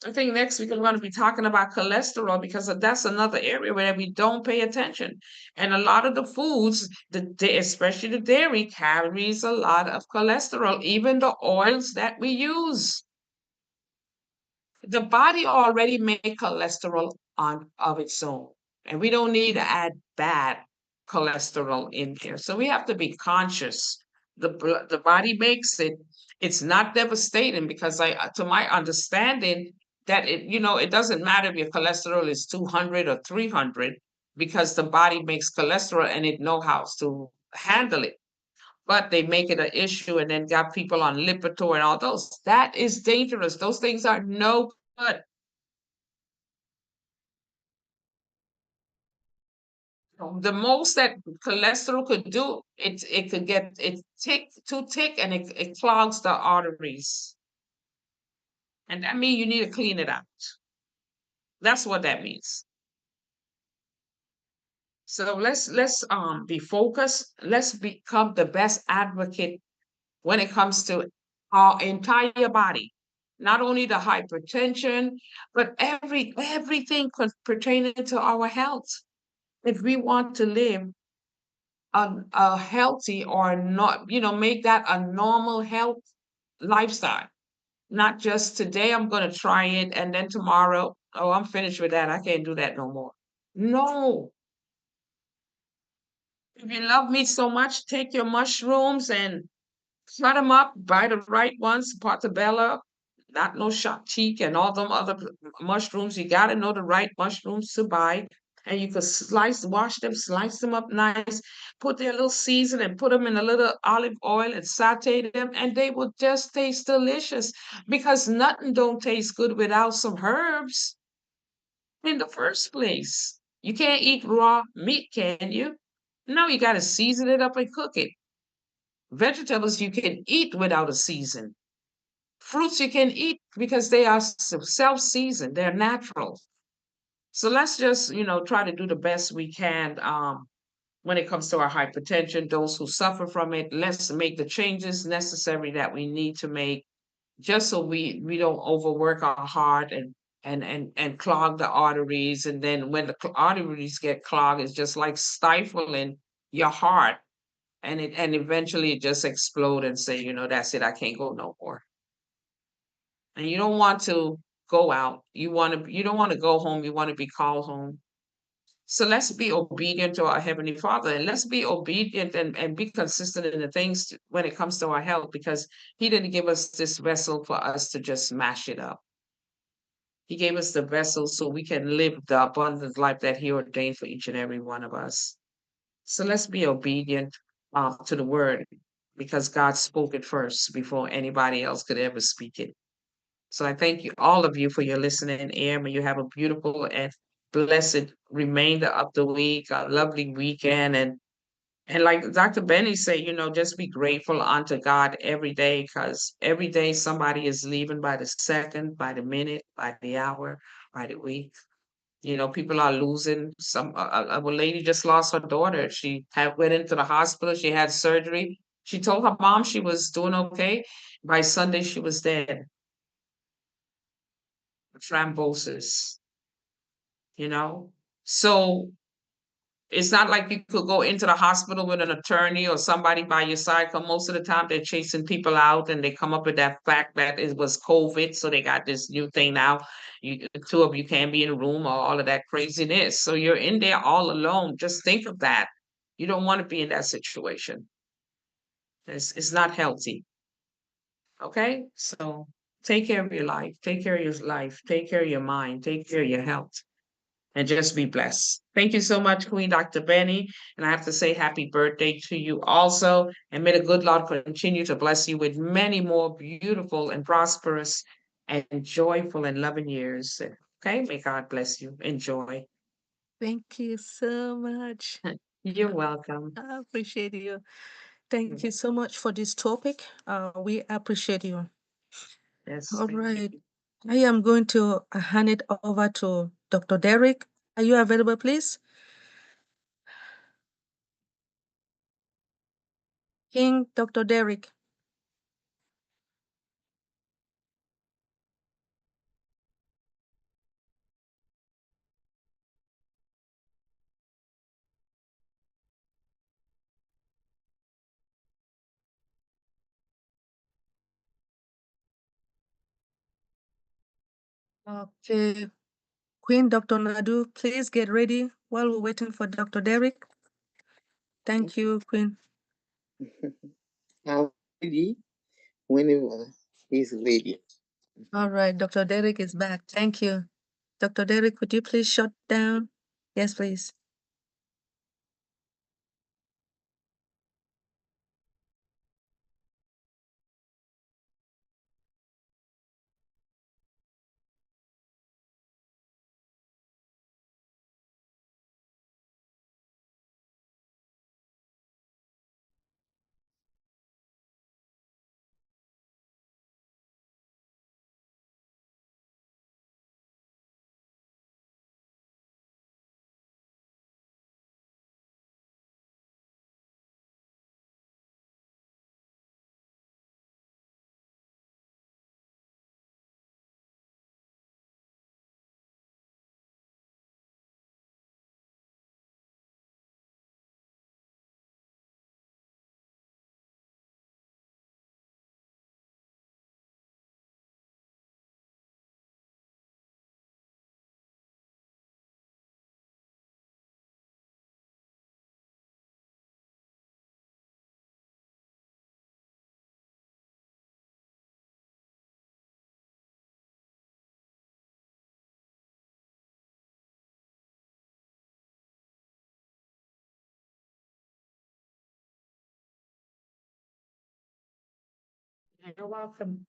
I think next week we're going to be talking about cholesterol because that's another area where we don't pay attention. And a lot of the foods, especially the dairy, carries a lot of cholesterol, even the oils that we use. The body already make cholesterol of its own, and we don't need to add bad cholesterol in there. So we have to be conscious. The body makes it. It's not devastating because to my understanding, that it doesn't matter if your cholesterol is 200 or 300 because the body makes cholesterol and it knows how to handle it. But they make it an issue and then got people on Lipitor and all those. That is dangerous. Those things are no good. The most that cholesterol could do, it could get it too thick and it clogs the arteries. And that means you need to clean it out. That's what that means. So let's be focused. Let's become the best advocate when it comes to our entire body. Not only the hypertension, but everything pertaining to our health. If we want to live a healthy or not, make that a normal health lifestyle. Not just today, I'm going to try it, and then tomorrow, oh, I'm finished with that. I can't do that no more. No. If you love me so much, take your mushrooms and cut them up, buy the right ones, portobello, not no shot cheek and all them other mushrooms. You got to know the right mushrooms to buy. And you could wash them, slice them up nice, put their little season and put them in a little olive oil and saute them, and they will just taste delicious because nothing don't taste good without some herbs in the first place. You can't eat raw meat, can you? No, you got to season it up and cook it. Vegetables you can eat without a season. Fruits you can eat because they are self-seasoned, they're natural. So let's just, try to do the best we can when it comes to our hypertension, those who suffer from it. Let's make the changes necessary that we need to make just so we don't overwork our heart and clog the arteries. And then when the arteries get clogged, it's just like stifling your heart. And eventually it just explode and say, that's it, I can't go no more. And you don't want to go out. You don't want to go home, you want to be called home. So let's be obedient to our Heavenly Father, and let's be obedient and be consistent in the things when it comes to our health, because He didn't give us this vessel for us to just smash it up. He gave us the vessel so we can live the abundant life that He ordained for each and every one of us. So let's be obedient to the word because God spoke it first before anybody else could ever speak it. So I thank you, all of you, for your listening ear. May you have a beautiful and blessed remainder of the week, a lovely weekend. And like Dr. Benny said, just be grateful unto God every day, because every day somebody is leaving by the second, by the minute, by the hour, by the week. People are losing some. A lady just lost her daughter. She went into the hospital. She had surgery. She told her mom she was doing okay. By Sunday, she was dead. Thrombosis. So it's not like you could go into the hospital with an attorney or somebody by your side, because most of the time they're chasing people out and they come up with that fact that it was COVID. So they got this new thing now. Two of you can't be in a room or all of that craziness. So you're in there all alone. Just think of that. You don't want to be in that situation. It's not healthy. Okay? So take care of your life. Take care of your life. Take care of your mind. Take care of your health. And just be blessed. Thank you so much, Queen Dr. Benny. And I have to say happy birthday to you also. And may the good Lord continue to bless you with many more beautiful and prosperous and joyful and loving years. Okay, may God bless you. Enjoy. Thank you so much. You're welcome. I appreciate you. Thank you so much for this topic. We appreciate you. Yes. All right. I am going to hand it over to Dr. Derek. Are you available, please? King Dr. Derek. Okay. Queen Dr. Nadu, please get ready while we're waiting for Dr. Derek. Thank you, Queen. I'm ready whenever he's ready. All right, Dr. Derek is back. Thank you. Dr. Derek, could you please shut down? Yes, please. You're welcome.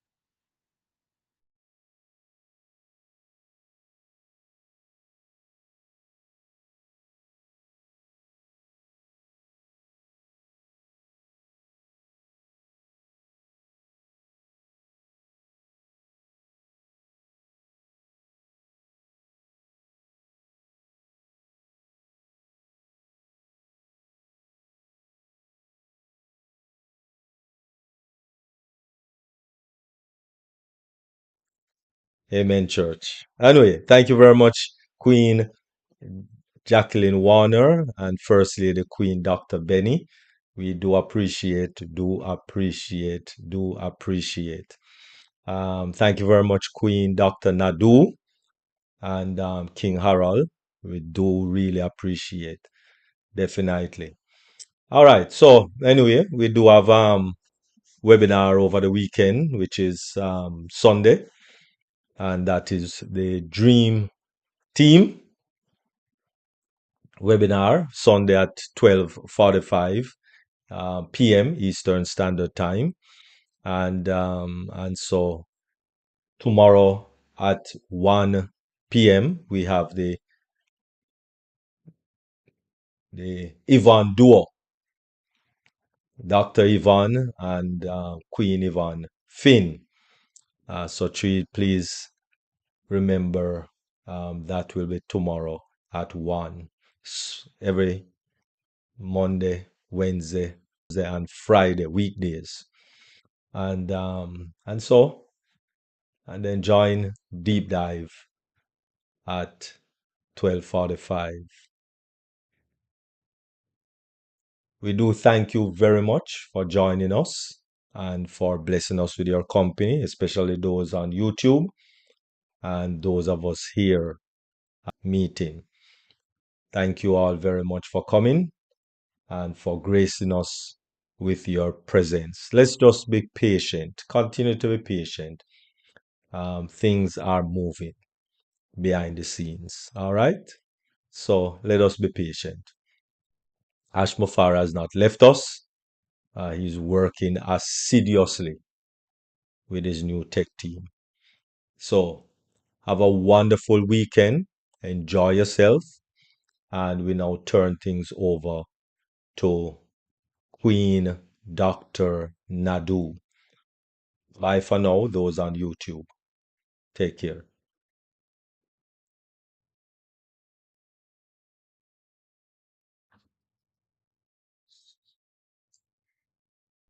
Amen, church. Anyway, thank you very much, Queen Jacqueline Warner and First Lady Queen Dr. Benny. We do appreciate, do appreciate, do appreciate. Thank you very much, Queen Dr. Nadu and King Harold. We do really appreciate, definitely. All right. So anyway, we do have webinar over the weekend, which is Sunday, and that is the Dream Team webinar Sunday at 12:45 p.m. Eastern Standard Time, and so tomorrow at 1 p.m. we have the Yvonne duo, Dr. Yvonne and Queen Yvonne Finn. So please remember That will be tomorrow at 1. Every Monday, Wednesday, and Friday, weekdays. And then join Deep Dive at 12:45. We do thank you very much for joining us and for blessing us with your company, especially those on YouTube and those of us here meeting. Thank you all very much for coming and for gracing us with your presence. Let's just be patient. Continue to be patient. Things are moving behind the scenes. All right? So let us be patient. Ashmafara has not left us. He's working assiduously with his new tech team. So have a wonderful weekend. Enjoy yourself. And we now turn things over to Queen Dr. Nadu. Bye for now, those on YouTube. Take care.